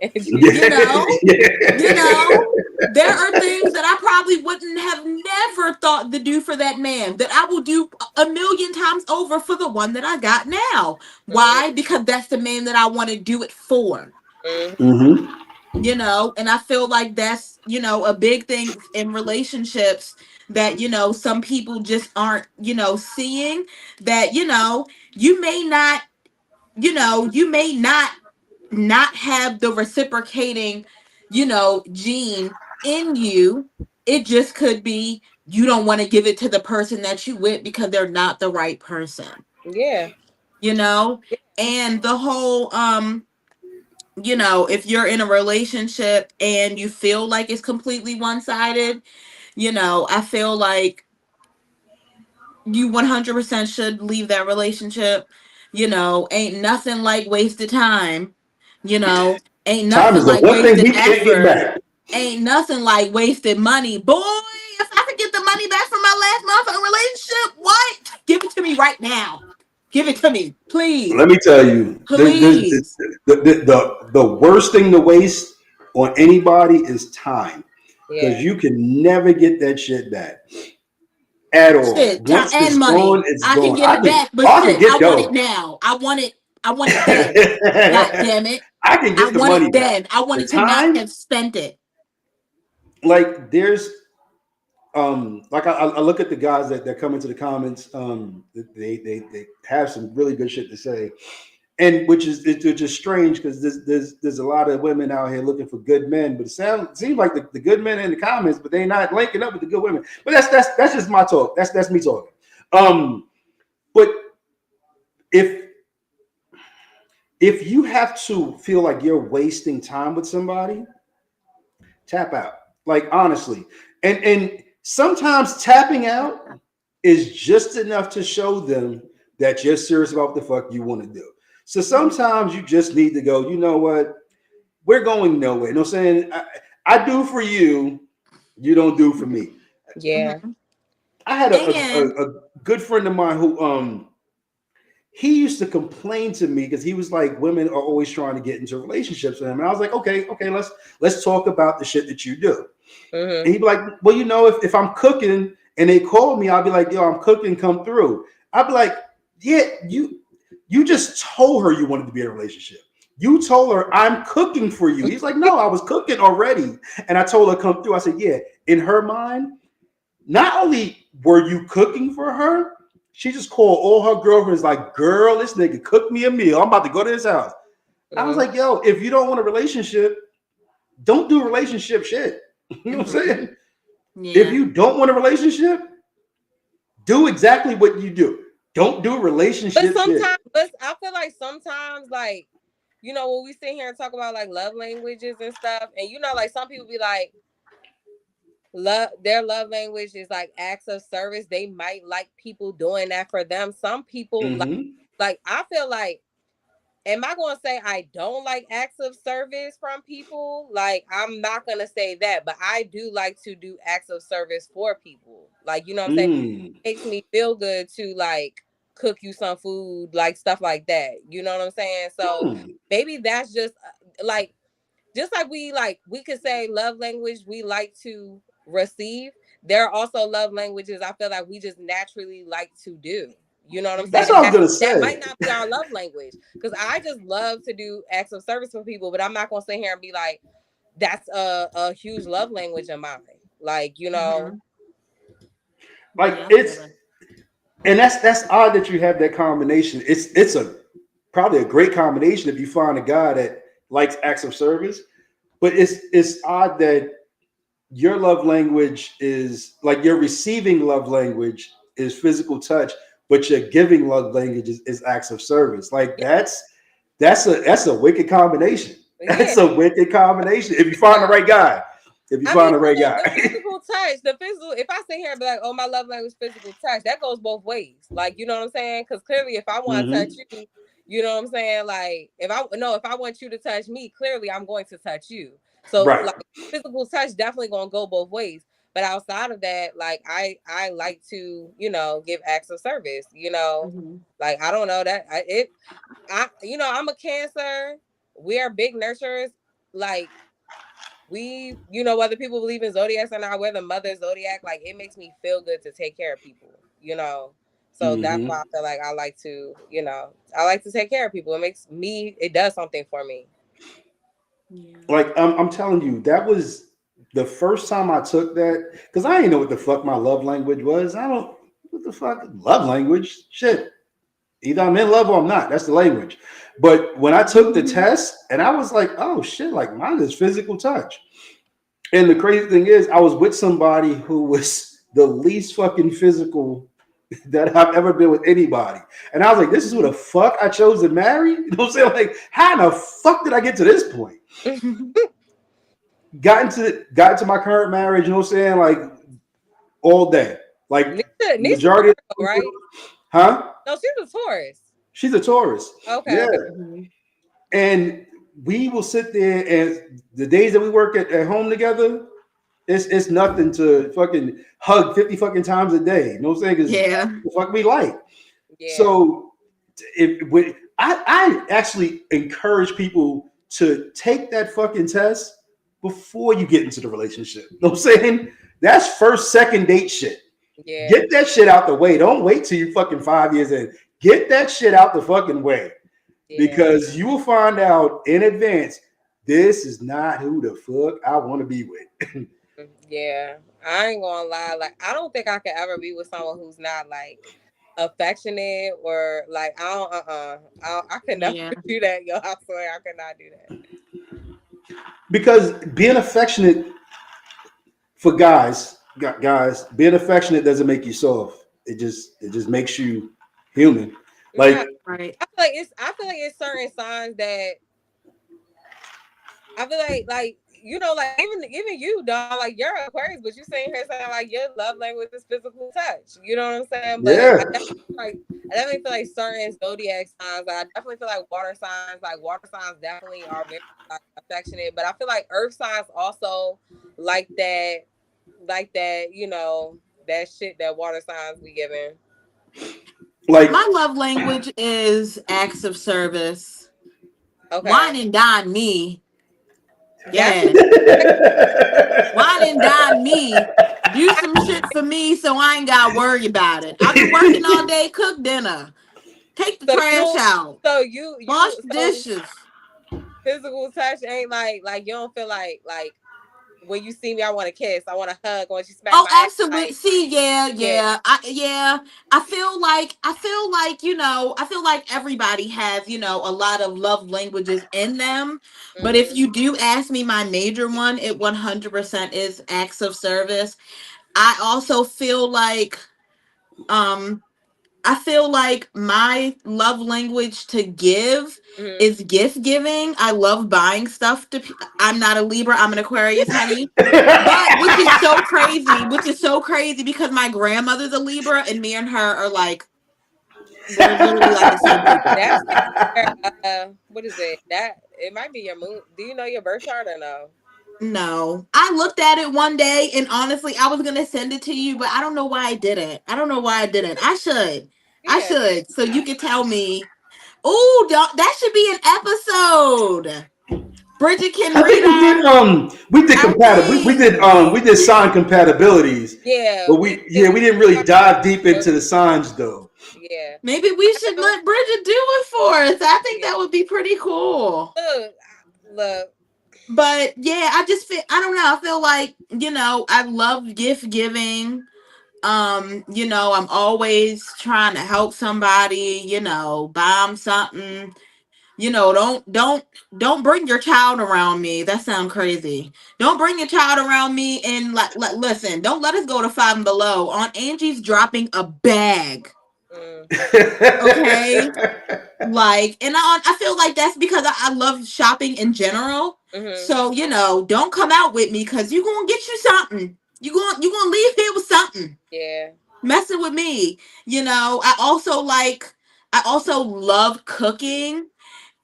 Speaker 2: You know, there are things that I probably wouldn't have never thought to do for that man that I will do a million times over for the one that I got now. Why? Because that's the man that I want to do it for.
Speaker 1: Mm-hmm.
Speaker 2: And I feel like that's, a big thing in relationships that, some people just aren't, seeing that, you may not, you may not have the reciprocating, gene in you. It just could be you don't want to give it to the person that you with because they're not the right person.
Speaker 3: Yeah.
Speaker 2: And the whole if you're in a relationship and you feel like it's completely one-sided, I feel like you 100% should leave that relationship. Ain't nothing like wasted time. Ain't
Speaker 1: Time
Speaker 2: nothing
Speaker 1: is the
Speaker 2: like
Speaker 1: one thing
Speaker 2: wasted
Speaker 1: we can't get
Speaker 2: effort.
Speaker 1: back.
Speaker 2: Ain't nothing like wasted money. Boy, if I could get the money back from my last motherfucking relationship, what? Give it to me right now. Give it to me, please.
Speaker 1: Let me tell you,
Speaker 2: Please.
Speaker 1: the worst thing to waste on anybody is time, because
Speaker 3: Yeah.
Speaker 1: you can never get that shit back at all.
Speaker 2: Shit, time
Speaker 1: Once it's
Speaker 2: and
Speaker 1: gone,
Speaker 2: money.
Speaker 1: it's
Speaker 2: I can
Speaker 1: gone.
Speaker 2: get it back, but
Speaker 1: I can
Speaker 2: shit, I
Speaker 1: get
Speaker 2: want it
Speaker 1: yo.
Speaker 2: now. I want it. I want it then. God damn it.
Speaker 1: I can
Speaker 2: I
Speaker 1: get the
Speaker 2: want
Speaker 1: money
Speaker 2: it
Speaker 1: back.
Speaker 2: then. I
Speaker 1: The
Speaker 2: wanted to not
Speaker 1: time,
Speaker 2: have spent it.
Speaker 1: like there's like I look at the guys that come into the comments, they have some really good shit to say, and which is it's just strange because there's a lot of women out here looking for good men, but it seems like the good men in the comments, but they're not linking up with the good women. But that's just my talk. That's me talking. But if you have to feel like you're wasting time with somebody, tap out. Like honestly, and sometimes tapping out is just enough to show them that you're serious about what the fuck you want to do. So sometimes you just need to go, you know what? We're going nowhere. You know what I'm saying? I do for you, you don't do for me.
Speaker 3: Yeah.
Speaker 2: Mhm.
Speaker 1: I had
Speaker 2: And
Speaker 1: a good friend of mine who he used to complain to me because he was like, women are always trying to get into relationships with him. And I was like, okay, let's talk about the shit that you do. And he'd be like, well, if I'm cooking and they call me, I'll be like, yo, I'm cooking, come through. I'd be like, yeah, you just told her you wanted to be in a relationship. You told her I'm cooking for you. He's like, no, I was cooking already. And I told her come through. I said, yeah, in her mind, not only were you cooking for her, she just called all her girlfriends like, girl, this nigga cooked me a meal. I'm about to go to his house. I was like, yo, if you don't want a relationship, don't do relationship shit. You know what I'm saying?
Speaker 2: yeah.
Speaker 1: If you don't want a relationship, do exactly what you do. Don't do relationship
Speaker 3: But
Speaker 1: shit.
Speaker 3: sometimes, but I feel like sometimes, like, when we sit here and talk about like love languages and stuff, and like some people be like, their love language is like acts of service. They might like people doing that for them. Some people like I feel like, am I going to say I don't like acts of service from people? Like, I'm not going to say that, but I do like to do acts of service for people. Like, you know what I'm saying? It makes me feel good to like cook you some food, like stuff like that. You know what I'm saying? So maybe that's just like we could say love language, we like to receive. There are also love languages I feel like we just naturally like to do. You know what I'm saying?
Speaker 1: That's what I was gonna say.
Speaker 3: That might not be our love language, because I just love to do acts of service for people, but I'm not gonna sit here and be like, that's a huge love language of mine. Like, you know,
Speaker 1: Like
Speaker 2: Yeah, I feel
Speaker 1: it's
Speaker 2: that.
Speaker 1: and that's odd that you have that combination. It's a probably a great combination if you find a guy that likes acts of service. But it's odd that your love language is like your receiving love language is physical touch, but your giving love language is acts of service. Like that's a wicked combination.
Speaker 3: yeah.
Speaker 1: That's a wicked combination. If you find the right guy. If you
Speaker 3: I mean,
Speaker 1: find the right
Speaker 3: the
Speaker 1: guy.
Speaker 3: physical touch, if I sit here and be like, oh, my love language physical touch, that goes both ways. Like, you know what I'm saying? Because clearly, if I want to touch you, you know what I'm saying? Like, if I want you to touch me, clearly I'm going to touch you. So,
Speaker 1: Right.
Speaker 3: like, physical touch definitely gonna go both ways. But outside of that, like, I like to, give acts of service. Like, I don't know that I'm a Cancer. We are big nurturers. Like, whether people believe in zodiacs or not, we're the mother zodiac. Like, it makes me feel good to take care of people. So that's why I feel like I like to take care of people. It does something for me.
Speaker 2: Yeah.
Speaker 1: Like I'm telling you, that was the first time I took that because I didn't know what the fuck my love language was. I don't what the fuck love language shit. Either I'm in love or I'm not. That's the language. But when I took the test, and I was like, oh shit, like mine is physical touch. And the crazy thing is, I was with somebody who was the least fucking physical that I've ever been with anybody. And I was like, this is who the fuck I chose to marry? You know what I'm saying? Like, how in the fuck did I get to this point? got into my current marriage, you know what I'm saying? Like all day. Like
Speaker 3: Nisha,
Speaker 1: majority of
Speaker 3: Virgo, right?
Speaker 1: huh?
Speaker 3: No, she's a Taurus.
Speaker 1: She's a Taurus.
Speaker 3: Okay,
Speaker 1: Yeah.
Speaker 3: okay.
Speaker 1: And we will sit there and the days that we work at home together, it's nothing to fucking hug 50 fucking times a day. You know what I'm saying? Because
Speaker 2: Yeah.
Speaker 1: the fuck we like.
Speaker 3: Yeah.
Speaker 1: So I actually encourage people to take that fucking test before you get into the relationship. You know what I'm saying? That's first, second date shit.
Speaker 3: Yeah.
Speaker 1: Get that shit out the way. Don't wait till you fucking 5 years in. Get that shit out the fucking way.
Speaker 3: Yeah.
Speaker 1: Because you will find out in advance, this is not who the fuck I want to be with.
Speaker 3: Yeah. I ain't gonna lie. Like, I don't think I could ever be with someone who's not like affectionate or like I could never do that, yo. I swear I could not do that.
Speaker 1: Because being affectionate for guys, being affectionate doesn't make you soft. It just makes you human. Like
Speaker 2: right.
Speaker 3: I feel like it's certain signs that I feel like like even you, dog, like you're Aquarius, but you saying here saying like your love language is physical touch. You know what I'm saying? But
Speaker 1: yeah.
Speaker 3: I definitely feel like certain zodiac signs. I definitely feel like water signs definitely are very like, affectionate. But I feel like earth signs also like that, that shit that water signs be giving.
Speaker 1: Like
Speaker 2: my love language is acts of service.
Speaker 3: Okay.
Speaker 2: Wine and dine me. Yeah. Wine and dine me. Do some shit for me so I ain't got to worry about it. I've been working all day, cook dinner. Take the trash out.
Speaker 3: So you
Speaker 2: wash the dishes.
Speaker 3: Physical touch ain't like you don't feel like when you see me, I want to kiss, I want to hug. When you smack my ass,
Speaker 2: absolutely.
Speaker 3: like,
Speaker 2: see, yeah. I feel like I feel like everybody has a lot of love languages in them. But if you do ask me, my major one, it 100% is acts of service. I also feel like my love language to give is gift giving. I love buying stuff I'm not a Libra, I'm an Aquarius, honey. But which is so crazy because my grandmother's a Libra and me and her are like we're literally like the same people.
Speaker 3: That's what is it? That it might be your moon. Do you know your birth chart or no?
Speaker 2: No. I looked at it one day and honestly I was gonna send it to you, but I don't know why I didn't. I should.
Speaker 3: Yeah.
Speaker 2: I should. So you can tell me. Oh, that should be an episode. Bridget can read
Speaker 1: we did compatible. We did sign compatibilities.
Speaker 3: Yeah.
Speaker 1: But we didn't really dive deep into the signs though.
Speaker 3: Yeah.
Speaker 2: Maybe we should let Bridget do it for us. I think that would be pretty cool.
Speaker 3: Look.
Speaker 2: But yeah, I just feel, I don't know. I feel like, I love gift giving. I'm always trying to help somebody, buy them something. Don't bring your child around me. That sounds crazy. Don't bring your child around me and listen, don't let us go to Five and Below. Aunt Angie's dropping a bag.
Speaker 3: Mm.
Speaker 2: Okay. Like, and I feel like that's because I love shopping in general. So, don't come out with me because you're gonna get you something. You're gonna leave here with something.
Speaker 3: Yeah.
Speaker 2: Messing with me. I also love cooking.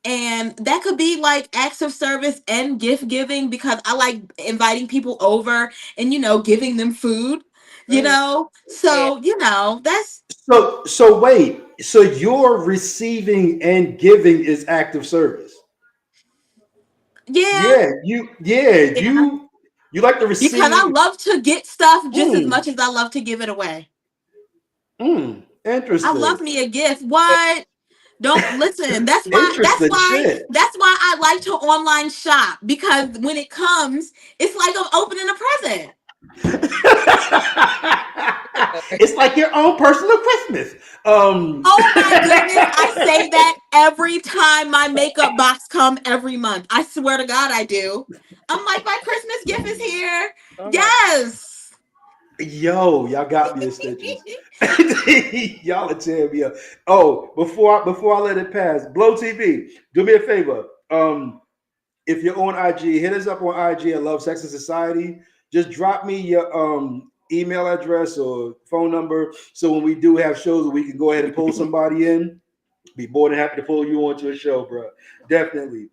Speaker 2: And that could be like acts of service and gift giving because I like inviting people over and giving them food,
Speaker 3: Mhm. Yeah.
Speaker 2: So, that's
Speaker 1: So wait. So your receiving and giving is active service.
Speaker 2: yeah,
Speaker 1: Yeah,
Speaker 2: yeah.
Speaker 1: you like to
Speaker 2: Because I
Speaker 1: receive.
Speaker 2: love to get stuff just as
Speaker 1: Mm,
Speaker 2: much as I love to give it away. I love
Speaker 1: interesting.
Speaker 2: me a gift. What? Don't listen. That's why. That's
Speaker 1: Interesting
Speaker 2: why.
Speaker 1: shit.
Speaker 2: That's why I like to online shop because when it comes, it's like I'm opening a present.
Speaker 1: It's like your own personal Christmas.
Speaker 2: Oh my goodness, I say that every time my makeup box come every month. I swear to God I do. I'm like, my Christmas gift is here.
Speaker 3: Oh my God.
Speaker 2: Yes.
Speaker 1: Yo, y'all got me in stitches. Y'all are tearing me up. Oh, before I let it pass, Blow TV, do me a favor. If you're on IG, hit us up on IG at Love Sex and Society. Just drop me your email address or phone number so when we do have shows, we can go ahead and pull somebody in. Be more than happy to pull you onto a show, bro. Definitely.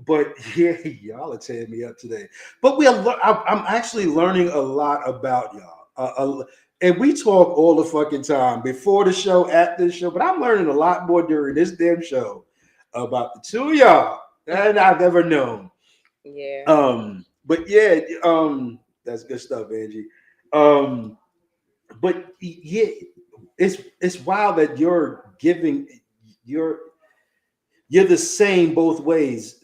Speaker 1: But yeah, y'all are tearing me up today. But I'm actually learning a lot about y'all. And we talk all the fucking time before the show, at this show. But I'm learning a lot more during this damn show about the two of y'all than I've ever known.
Speaker 3: Yeah.
Speaker 1: But yeah, that's good stuff, Angie. Um, but yeah, it's wild that you're giving you're you're the same both ways.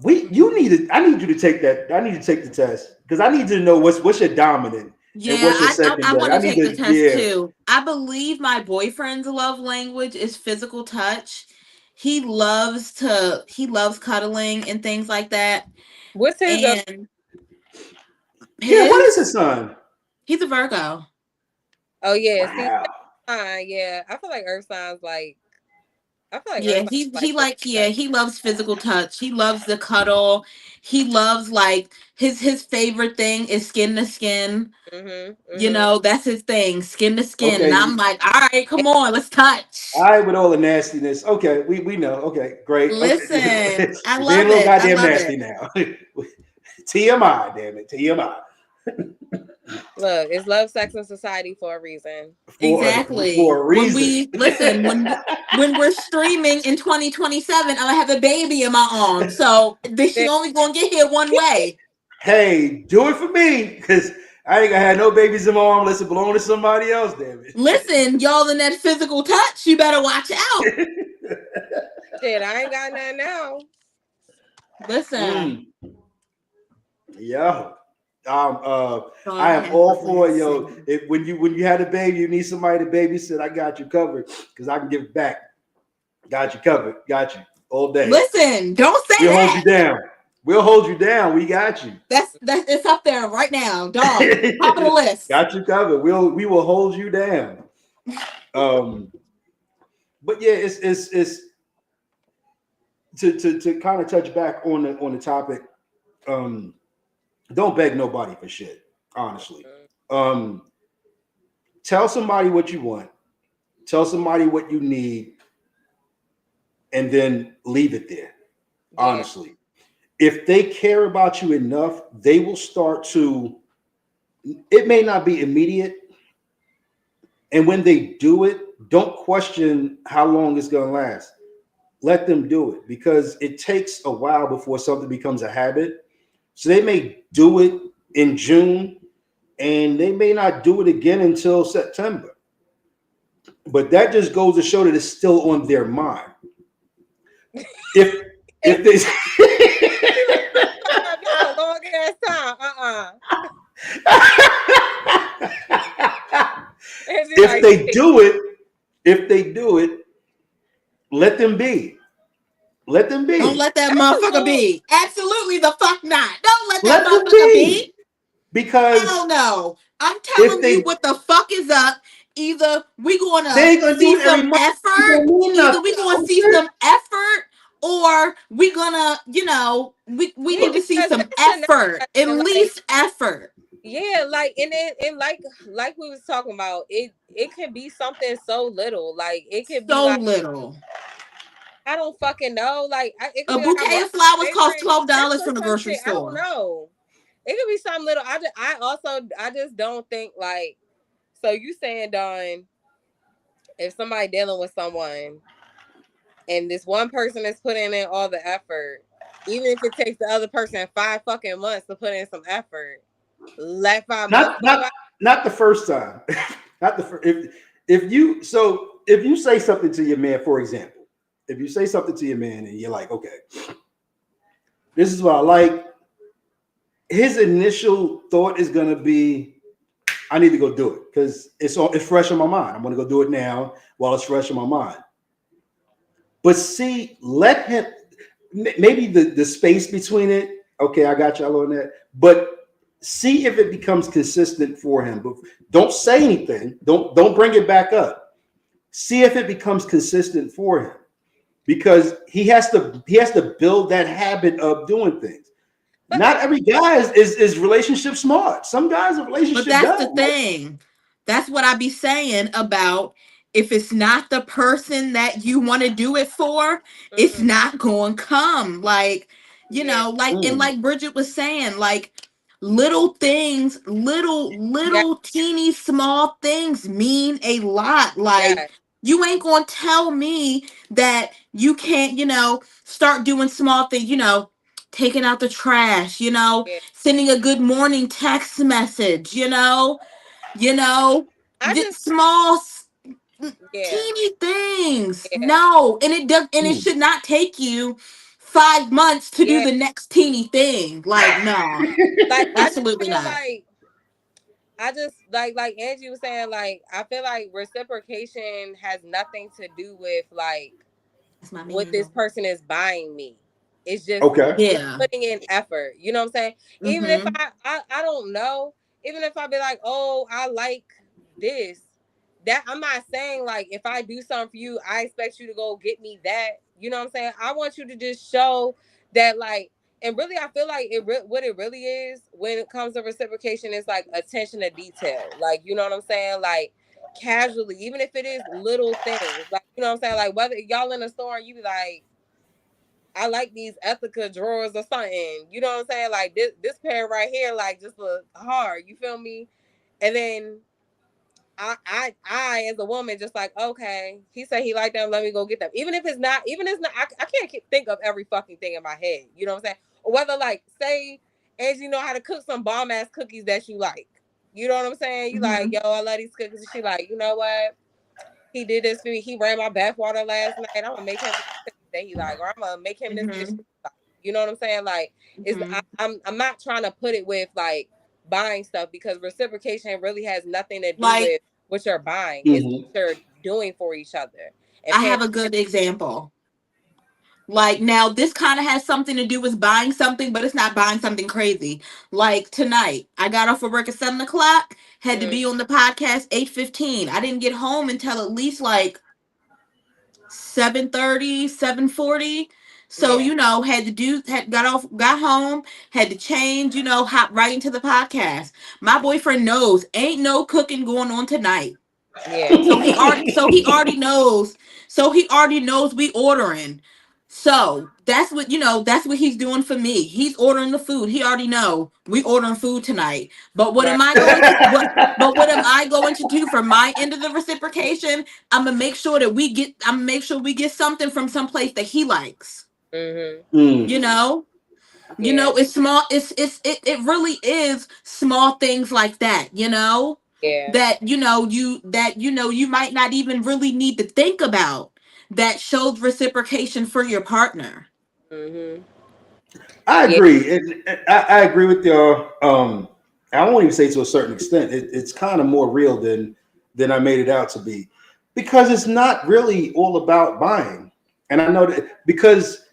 Speaker 1: I need you to take that. I need to take the test because I need to know what's your dominant and
Speaker 2: Yeah,
Speaker 1: what's your
Speaker 2: I
Speaker 1: secondary.
Speaker 2: want
Speaker 1: I
Speaker 2: to
Speaker 1: need
Speaker 2: take the
Speaker 1: to,
Speaker 2: test
Speaker 1: yeah.
Speaker 2: too. I believe my boyfriend's love language is physical touch. He loves cuddling and things like that.
Speaker 3: What's his
Speaker 2: And
Speaker 1: Yeah, what is
Speaker 2: his
Speaker 1: his son?
Speaker 2: he's a Virgo.
Speaker 3: Oh yeah, see,
Speaker 1: Wow.
Speaker 3: yeah. I feel like Earth signs like I feel like Earth
Speaker 2: Yeah,
Speaker 3: signs
Speaker 2: he
Speaker 3: like physical
Speaker 2: like yeah,
Speaker 3: touch.
Speaker 2: he loves physical touch. He loves the cuddle. He loves like his favorite thing is skin to skin.
Speaker 3: Mhm. Mhm.
Speaker 2: That's his thing, skin to skin. And
Speaker 1: Okay.
Speaker 2: I'm like, all right, come on, let's touch.
Speaker 1: All right, with all the nastiness. Okay, we know. Okay, great. Okay.
Speaker 2: Listen, I
Speaker 1: You're being a
Speaker 2: love
Speaker 1: little
Speaker 2: it. I
Speaker 1: goddamn
Speaker 2: love
Speaker 1: nasty
Speaker 2: it.
Speaker 1: now. TMI, damn it. TMI.
Speaker 3: Look, it's love, sex, and society for a reason.
Speaker 1: For
Speaker 2: Exactly.
Speaker 1: a
Speaker 2: When
Speaker 1: reason.
Speaker 2: we listen, when we're streaming in 2027, I'm gonna have a baby in my arms. So she
Speaker 3: There-
Speaker 2: only gonna get here one way.
Speaker 1: Hey, do it for me, because I ain't gonna have no babies in my arm unless it belong to somebody else, damn
Speaker 2: Listen, y'all in that physical touch, you better watch out.
Speaker 1: it.
Speaker 3: Shit, I ain't got nothing now.
Speaker 2: Listen.
Speaker 1: Mm, yeah.
Speaker 2: Go
Speaker 1: I am
Speaker 2: ahead,
Speaker 1: all for yo.
Speaker 2: listen.
Speaker 1: If when you had a baby, you need somebody to babysit. I got you covered because I can give it back. Got you covered. Got you all day.
Speaker 2: Listen, don't say
Speaker 1: We'll hold you
Speaker 2: that.
Speaker 1: down. We'll hold you down. We got you.
Speaker 2: That's it's up there right now, dog. Top of the list.
Speaker 1: Got you covered. We will hold you down. Um, but yeah, it's to kind of touch back on the topic. Um, don't beg nobody for shit. Honestly, um, tell somebody what you want. Tell somebody what you need, and then leave it there.
Speaker 3: Yeah.
Speaker 1: Honestly, if they care about you enough, they will start to. It may not be immediate, and when they do it, don't question how long it's going to last. Let them do it because it takes a while before something becomes a habit. So they may do it in June and they may not do it again until September. But that just goes to show that it's still on their mind. If if they
Speaker 3: That's a long ass time. And she's
Speaker 1: if
Speaker 3: like,
Speaker 1: they do it, if they do it, let them be. Let them
Speaker 2: Don't
Speaker 1: be.
Speaker 2: let that
Speaker 3: that's a
Speaker 2: motherfucker
Speaker 3: little.
Speaker 2: be. Absolutely the fuck not. Don't let that
Speaker 1: Let them
Speaker 2: motherfucker be.
Speaker 1: be. Because
Speaker 2: Hell no. I'm
Speaker 1: if
Speaker 2: telling you
Speaker 1: they
Speaker 2: what the fuck is up. Either we
Speaker 1: they
Speaker 2: gonna
Speaker 1: ain't gonna do
Speaker 2: see
Speaker 1: it every
Speaker 2: some
Speaker 1: month, it
Speaker 2: effort,
Speaker 1: don't mean
Speaker 2: either
Speaker 1: nothing.
Speaker 2: we gonna see
Speaker 1: Okay?
Speaker 2: some effort, or we gonna, we
Speaker 3: Yeah,
Speaker 2: need to see
Speaker 3: because
Speaker 2: some
Speaker 3: that should
Speaker 2: effort. At
Speaker 3: never like.
Speaker 2: least effort.
Speaker 3: Yeah, like and like we was talking about, it can be something so little. Like it could be
Speaker 2: So
Speaker 3: like
Speaker 2: little.
Speaker 3: I don't fucking know. Like it could
Speaker 2: A
Speaker 3: be like I
Speaker 2: bouquet
Speaker 3: brought
Speaker 2: of flowers
Speaker 3: my
Speaker 2: costs
Speaker 3: favorite
Speaker 2: $12
Speaker 3: gift or
Speaker 2: from the
Speaker 3: some
Speaker 2: grocery
Speaker 3: shit. I don't
Speaker 2: store.
Speaker 3: know. It could be something little. I just don't think like. So you saying, Dawn, if somebody dealing with someone and this one person is putting in all the effort, even if it takes the other person 5 fucking months to put in some effort, let 5 months
Speaker 1: Not
Speaker 3: go
Speaker 1: not
Speaker 3: by.
Speaker 1: not the first time. Not the first. If you say something to your man, for example, if you say something to your man and you're like, okay, this is what I like, his initial thought is gonna be, I need to go do it because it's fresh in my mind. I'm gonna go do it now while it's fresh in my mind. But see, let him maybe the space between it. Okay, I got y'all on that. But see if it becomes consistent for him. But don't say anything. Don't bring it back up. See if it becomes consistent for him because he has to build that habit of doing things.
Speaker 3: But
Speaker 1: Not every guy is relationship smart. Some guys are
Speaker 2: But
Speaker 1: relationship
Speaker 2: that's the
Speaker 1: dumb.
Speaker 2: thing. That's what I be saying about if it's not the person that you want to do it for, it's
Speaker 3: mm-hmm.
Speaker 2: not going to come. Like,
Speaker 3: Yeah,
Speaker 2: and
Speaker 1: Mm.
Speaker 2: like Bridget was saying, like little things,
Speaker 3: yeah,
Speaker 2: little teeny small things mean a lot. Like
Speaker 3: yeah,
Speaker 2: you ain't going to tell me that you can't, start doing small things, taking out the trash,
Speaker 3: yeah.
Speaker 2: sending a good morning text message, you know,
Speaker 3: I just
Speaker 2: small
Speaker 3: yeah,
Speaker 2: teeny things.
Speaker 3: yeah,
Speaker 2: No, and it does, and it
Speaker 1: Mm.
Speaker 2: should not take you 5 months to do
Speaker 3: yeah.
Speaker 2: the next teeny thing. Like, no,
Speaker 3: Like I just
Speaker 2: absolutely
Speaker 3: feel
Speaker 2: not.
Speaker 3: like I just like Angie was saying, like I feel like reciprocation has nothing to do with like
Speaker 2: That's my
Speaker 3: what
Speaker 2: man.
Speaker 3: this person is buying me. It's just
Speaker 1: Okay.
Speaker 2: Yeah.
Speaker 3: putting in effort. You know what I'm saying? Even if
Speaker 2: Mm-hmm.
Speaker 3: I don't know, even if I be like, oh, I like this, that I'm not saying like if I do something for you, I expect you to go get me that. You know what I'm saying? I want you to just show that like, and really I feel like what it really is when it comes to reciprocation is like attention to detail. Like, you know what I'm saying? Like casually, even if it is little things, like, you know what I'm saying? Like whether y'all in a store and you be like, I like these Ethica drawers or something. You know what I'm saying? Like this pair right here, like just look hard. You feel me? And then I as a woman just like, okay, he said he liked them, let me go get them. Even if it's not, even if it's not, I can't think of every fucking thing in my head. You know what I'm saying? Or whether like say as you know how to cook some bomb ass cookies that you like. You know what I'm saying? You like,
Speaker 2: Mm-hmm.
Speaker 3: yo, I love these cookies. And she like, you know what? He did this for me. He ran my bath water last night. I'm gonna make him that he like, or I'm gonna make him this dish.
Speaker 2: Mm-hmm.
Speaker 3: Like. You know what I'm saying? Like, is
Speaker 2: Mm-hmm.
Speaker 3: I'm not trying to put it with like buying stuff because reciprocation really has nothing to do
Speaker 2: Like,
Speaker 3: with what you're buying. It's what
Speaker 1: Mhm.
Speaker 3: you're doing for each other and
Speaker 2: I
Speaker 3: paying.
Speaker 2: have a good example. Like now, this kind of has something to do with buying something, but it's not buying something crazy. Like tonight, I got off of work at 7 o'clock, had to
Speaker 3: Mm,
Speaker 2: be on the podcast 8:15. I didn't get home until at least like 7:30, 7:40. So,
Speaker 3: yeah,
Speaker 2: got home, had to change, hop right into the podcast. My boyfriend knows ain't no cooking going on tonight.
Speaker 3: yeah,
Speaker 2: So he already knows. So he already knows we ordering. So that's what he's doing for me. He's ordering the food. He already know we ordering food tonight. But what
Speaker 3: right.
Speaker 2: am I going to what but what am I going to do for my end of the reciprocation? I'm gonna make sure we get something from someplace that he likes.
Speaker 3: Mhm.
Speaker 1: Mm.
Speaker 2: You know?
Speaker 3: Yeah,
Speaker 2: It's small, it really is small things like that,
Speaker 3: yeah,
Speaker 2: that you might not even really need to think about that shows reciprocation for your partner.
Speaker 3: Mm-hmm.
Speaker 1: I
Speaker 3: Yeah.
Speaker 1: agree. I agree with your. I won't even say to a certain extent. It's kind of more real than I made it out to be, because it's not really all about buying. And I know that because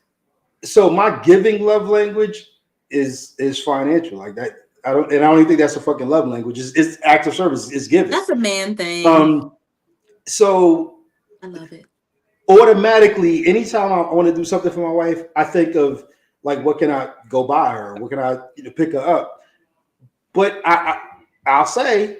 Speaker 1: so my giving love language is financial. Like that. I don't even think that's a fucking love language. It's acts of service. It's giving.
Speaker 2: That's a man thing.
Speaker 1: Um. So
Speaker 2: I love it.
Speaker 1: automatically, anytime I want to do something for my wife, I think of like, what can I go buy her? What can I pick her up? But I'll say,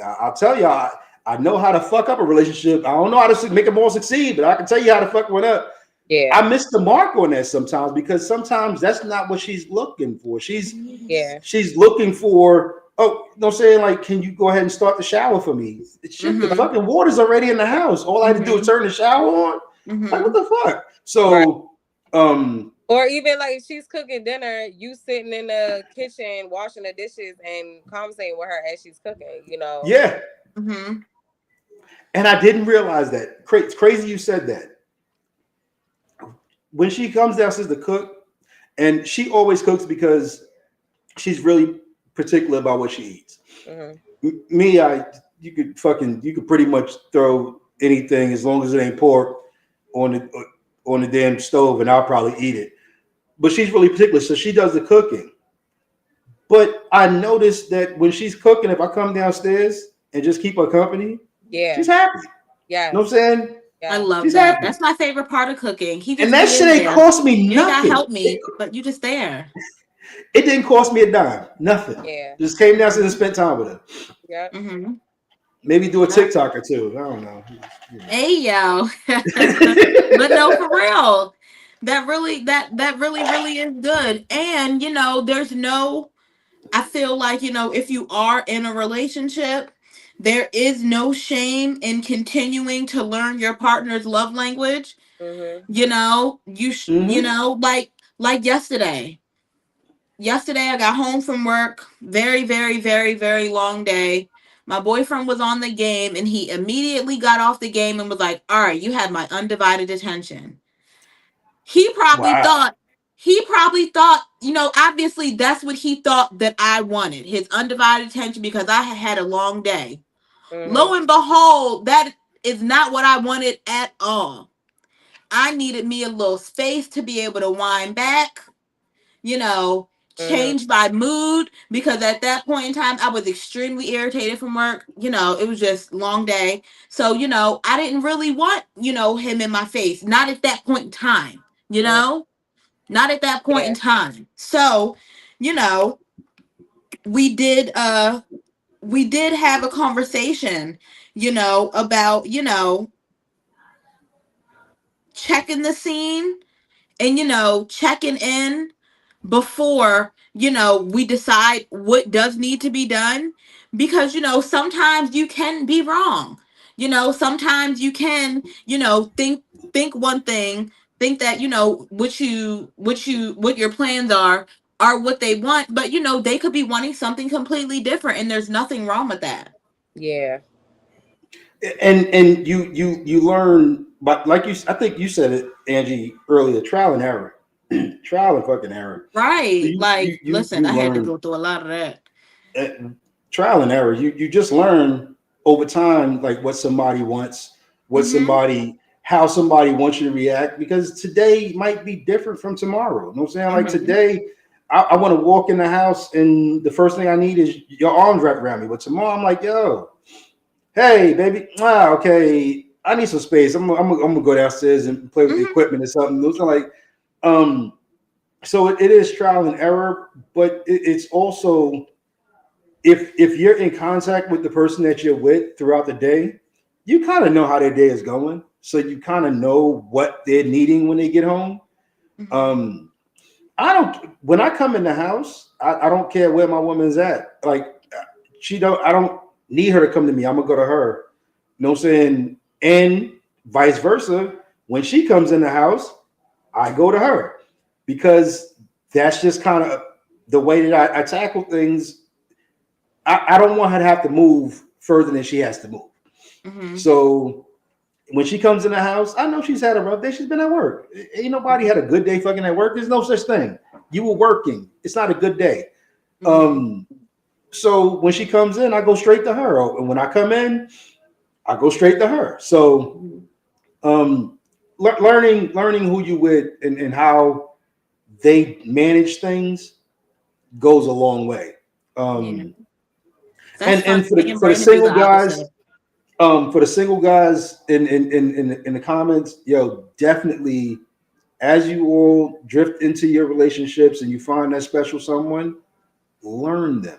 Speaker 1: I'll tell you, I know how to fuck up a relationship. I don't know how to make them all succeed, but I can tell you how to fuck one up.
Speaker 3: Yeah.
Speaker 1: I miss the mark on that sometimes, because sometimes that's not what she's looking for. She's looking for, oh, you know what I'm saying? Like, can you go ahead and start the shower for me? Shit, the fucking water's already in the house. All I had to do is turn the shower on. Like, what the fuck? So,
Speaker 3: or even like she's cooking dinner, you sitting in the kitchen washing the dishes and conversating with her as she's cooking, you know?
Speaker 1: Yeah. And I didn't realize that. It's crazy you said that. When she comes downstairs to cook, and she always cooks because she's really particular about what she eats. Me, you could pretty much throw anything as long as it ain't pork on the damn stove, and I'll probably eat it. But she's really particular, so she does the cooking. But I noticed that when she's cooking, if I come downstairs and just keep her company, she's happy.
Speaker 3: Yeah.
Speaker 1: You know what I'm saying?
Speaker 2: I love
Speaker 1: she's
Speaker 2: that.
Speaker 1: happy.
Speaker 2: That's my favorite part of cooking. He just
Speaker 1: and that shit ain't cost me
Speaker 2: you
Speaker 1: nothing.
Speaker 2: ain't gotta help me, but you just there.
Speaker 1: It didn't cost me a dime. Nothing.
Speaker 3: Yeah.
Speaker 1: Just came downstairs and spent time with her.
Speaker 3: Yeah.
Speaker 1: Maybe do a TikTok or two. I don't know.
Speaker 2: Hey yo. But no, for real. That really is good. And there's no, I feel like, if you are in a relationship, there is no shame in continuing to learn your partner's love language. You know, like yesterday. Yesterday I got home from work, very, very, very, very long day. My boyfriend was on the game and he immediately got off the game and was like, "All right, you have my undivided attention." He probably thought, obviously that's what he thought that I wanted, his undivided attention, because I had a long day. Lo and behold, that is not what I wanted at all. I needed me a little space to be able to wind back, change my mood, because at that point in time I was extremely irritated from work. It was just long day. So, I didn't really want, him in my face. Not at that point in time, not at that point in time. So, we did have a conversation, about, checking the scene and, checking in before, we decide what does need to be done. Because, sometimes you can be wrong. Sometimes you can, think one thing, think that, what your plans are what they want, but they could be wanting something completely different, and there's nothing wrong with that.
Speaker 3: Yeah.
Speaker 1: And you learn, but like I think you said it, Angie, earlier, trial and error. Trial and fucking error.
Speaker 2: Right.
Speaker 1: So
Speaker 2: listen, I had to go through a lot of that.
Speaker 1: Trial and error. You just learn over time, like what somebody wants, how somebody wants you to react, because today might be different from tomorrow. You know what I'm saying? Like today, I want to walk in the house and the first thing I need is your arms wrapped around me. But tomorrow I'm like, yo, hey, baby, okay, I need some space. I'm gonna go downstairs and play with the equipment or something. Those are like, so it is trial and error, but it's also, if you're in contact with the person that you're with throughout the day, you kind of know how their day is going, so you kind of know what they're needing when they get home. When I come in the house, I don't care where my woman's at. Like, I don't need her to come to me. I'm gonna go to her. You know what I'm saying? And vice versa. When she comes in the house, I go to her, because that's just kind of the way that I tackle things. I don't want her to have to move further than she has to move. So when she comes in the house, I know she's had a rough day. She's been at work. Ain't nobody had a good day fucking at work. There's no such thing. You were working. It's not a good day. So when she comes in, I go straight to her. And when I come in, I go straight to her. So learning who you with and how they manage things goes a long way. And for the single guys, for the single guys in the comments, yo, definitely, as you all drift into your relationships and you find that special someone, learn them.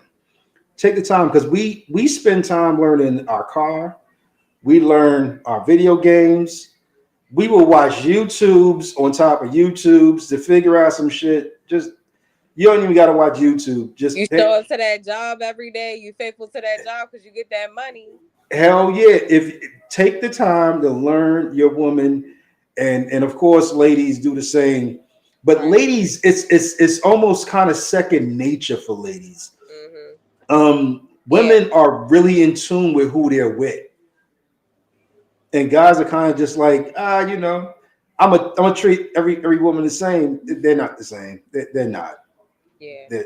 Speaker 1: Take the time, because we spend time learning our car. We learn our video games. We will watch YouTubes on top of YouTubes to figure out some shit. Just you don't even got to watch YouTube. Just
Speaker 3: you show up to that job every day. You faithful to that job because you get that money.
Speaker 1: Hell yeah! If take the time to learn your woman, and of course, ladies do the same. But ladies, it's almost kind of second nature for ladies. Women are really in tune with who they're with, and guys are kind of just like, I'm gonna treat every woman the same. They're not the same. They're not.
Speaker 3: Yeah.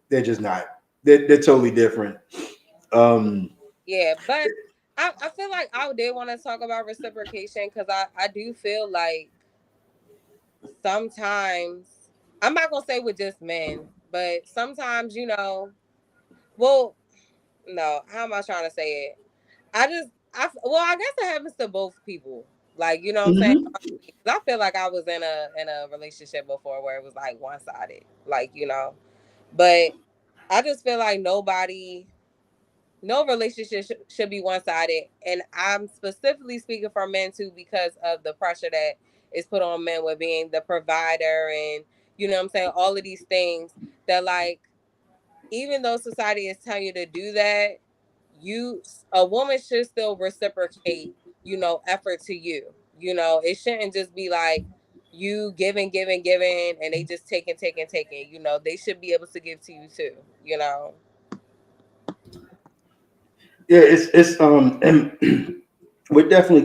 Speaker 1: They're just not. They're totally different.
Speaker 3: Yeah, but I feel like I did want to talk about reciprocation because I do feel like sometimes, I'm not gonna say with just men, but sometimes, well, no, how am I trying to say it? I guess it happens to both people. Like, you know what I'm saying? I feel like I was in a relationship before where it was like one-sided, like, but I just feel like no relationship should be one-sided. And I'm specifically speaking for men too, because of the pressure that is put on men with being the provider and, you know what I'm saying, all of these things that, like, even though society is telling you to do that, a woman should still reciprocate, effort to you. It shouldn't just be like you giving, and they just taking. They should be able to give to you too,
Speaker 1: Yeah, it's and we're definitely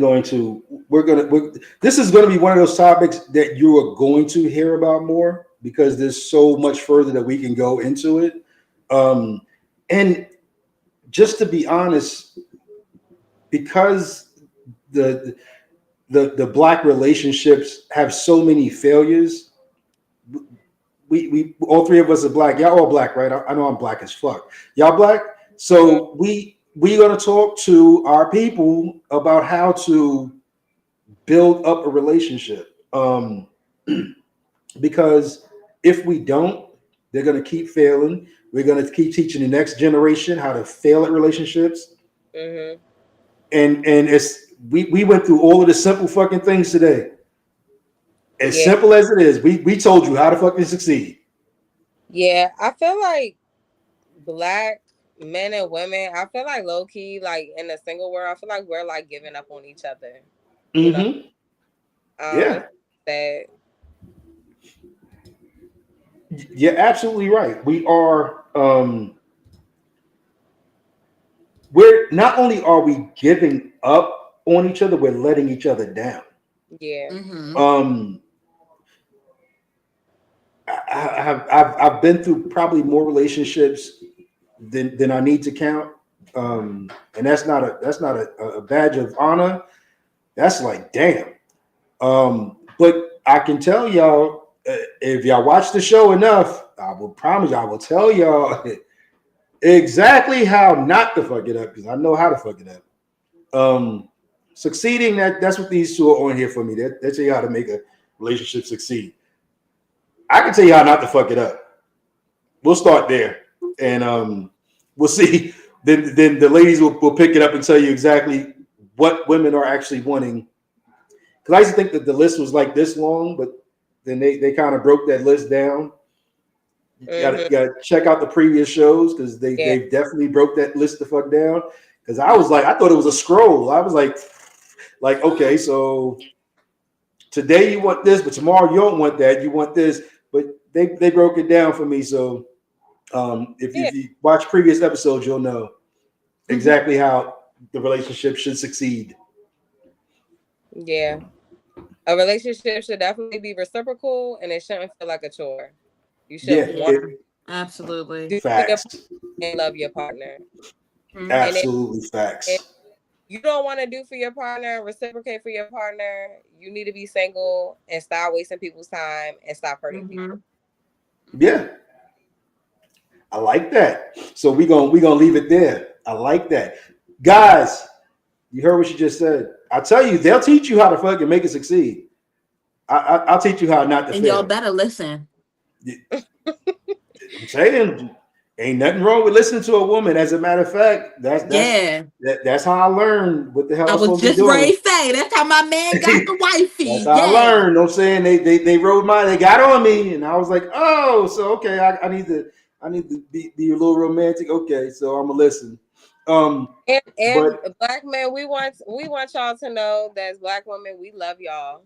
Speaker 1: this is going to be one of those topics that you are going to hear about more, because there's so much further that we can go into it. And just to be honest, because the Black relationships have so many failures, we all three of us are Black. Y'all all Black, right? I know I'm Black as fuck. Y'all Black? So we're going to talk to our people about how to build up a relationship. Because if we don't, they're going to keep failing. We're going to keep teaching the next generation how to fail at relationships. And we went through all of the simple fucking things today. As simple as it is, we told you how to fucking succeed.
Speaker 3: Yeah, I feel like Black men and women, I feel like low key, like in the single world, I feel like we're like giving up on each other.
Speaker 1: Yeah.
Speaker 3: That.
Speaker 1: You're absolutely right. We are. We're not only are we giving up on each other, we're letting each other down.
Speaker 3: Yeah.
Speaker 1: I've been through probably more relationships than I need to count, and that's not a badge of honor. That's like damn. But I can tell y'all, if y'all watch the show enough, I will promise I will tell y'all exactly how not to fuck it up, because I know how to fuck it up. Succeeding, that's what these two are on here for me. They tell you how to make a relationship succeed. I can tell you how not to fuck it up. We'll start there, and we'll see. Then the ladies will pick it up and tell you exactly what women are actually wanting. Because I used to think that the list was like this long, but then they kind of broke that list down. You gotta check out the previous shows, because they definitely broke that list the fuck down. Because I thought it was a scroll. I was like, okay, so today you want this, but tomorrow you don't want that. You want this, but they broke it down for me. So if you watch previous episodes, you'll know exactly how the relationship should succeed.
Speaker 3: Yeah. A relationship should definitely be reciprocal, and it shouldn't feel like a chore. You
Speaker 1: Yeah,
Speaker 3: should want to
Speaker 2: Absolutely.
Speaker 3: do for your
Speaker 1: facts.
Speaker 3: partner and love your partner.
Speaker 2: Mhm.
Speaker 3: And
Speaker 1: Absolutely
Speaker 3: if
Speaker 1: facts.
Speaker 3: you don't want to do for your partner, reciprocate for your partner, you need to be single and stop wasting people's time and stop hurting people.
Speaker 1: Yeah, I like that. So we gonna leave it there. I like that, guys. You heard what she just said. I tell you, they'll teach you how to fucking make it succeed. I'll teach you how not to
Speaker 2: And y'all
Speaker 1: fail.
Speaker 2: better listen.
Speaker 1: I'm saying, ain't nothing wrong with listening to a woman. As a matter of fact,
Speaker 2: Yeah.
Speaker 1: that's how I learned what the hell
Speaker 2: I
Speaker 1: I'm
Speaker 2: was
Speaker 1: supposed to be
Speaker 2: just
Speaker 1: doing.
Speaker 2: ready to say that's how my man got the
Speaker 1: That's
Speaker 2: wifey.
Speaker 1: how I
Speaker 2: Yeah.
Speaker 1: learned. You know what I'm saying they rode they got on me, and I was like, oh, so okay, I need to be a little romantic. Okay, so I'm gonna listen.
Speaker 3: And
Speaker 1: But
Speaker 3: black men, we want y'all to know that as black women, we love y'all.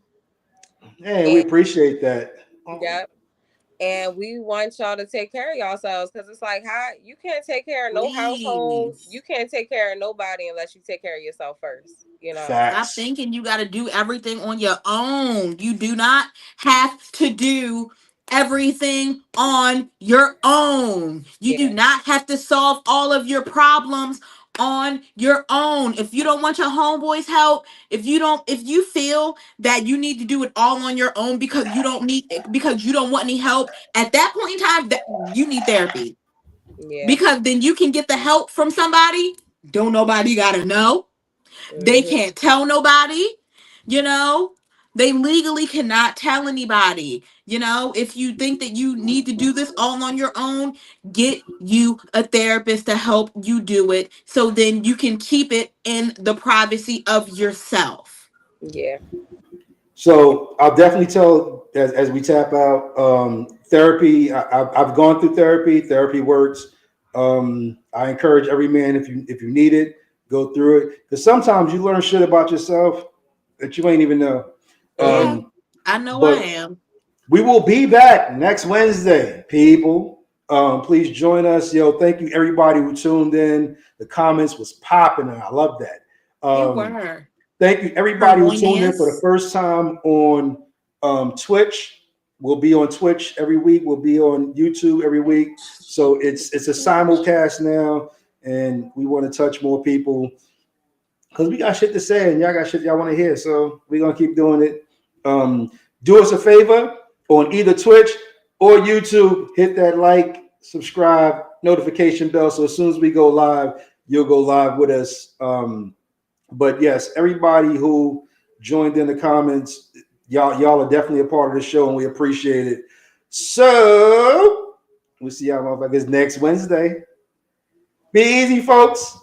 Speaker 1: hey, we
Speaker 3: And
Speaker 1: appreciate that.
Speaker 3: yep. And we want y'all to take care of yourselves, because it's like, how you can't take care of no household, you
Speaker 2: Please.
Speaker 3: can't take care of nobody unless you take care of yourself first.
Speaker 2: Stop
Speaker 1: Facts.
Speaker 2: thinking you got to do everything on your own. You do not have to do everything on your own. You do
Speaker 3: Yeah,
Speaker 2: not have to solve all of your problems on your own. If you don't want your homeboys help, if you feel that you need to do it all on your own because you don't want any help, at that point in time that you need therapy.
Speaker 3: yeah.
Speaker 2: Because then you can get the help from somebody. Don't nobody got to know. They
Speaker 3: Hmm.
Speaker 2: can't tell nobody, you know. They legally cannot tell anybody. You know, if you think that you need to do this all on your own, get you a therapist to help you do it so then you can keep it in the privacy of yourself.
Speaker 3: Yeah.
Speaker 1: So I'll definitely tell as we tap out therapy. I've gone through therapy. Therapy works. I encourage every man if you need it, go through it because sometimes you learn shit about yourself that you ain't even know.
Speaker 3: Hmm.
Speaker 2: Yeah, I know I
Speaker 1: But
Speaker 2: am.
Speaker 1: we will be back next Wednesday, people. Please join us. Yo, thank you everybody who tuned in. The comments was popping, and I love that.
Speaker 2: They
Speaker 1: Um,
Speaker 2: were
Speaker 1: Thank you, everybody who tuned in for the
Speaker 2: harmonious.
Speaker 1: first time on Twitch. We'll be on Twitch every week. We'll be on YouTube every week. So it's a simulcast now, and we want to touch more people because we got shit to say, and y'all got shit y'all want to hear. So we're gonna keep doing it. Do us a favor on either Twitch or YouTube. Hit that like, subscribe, notification bell. So as soon as we go live, you'll go live with us. But yes, everybody who joined in the comments, y'all are definitely a part of the show, and we appreciate it. So we'll see y'all motherfuckers next Wednesday. Be easy, folks.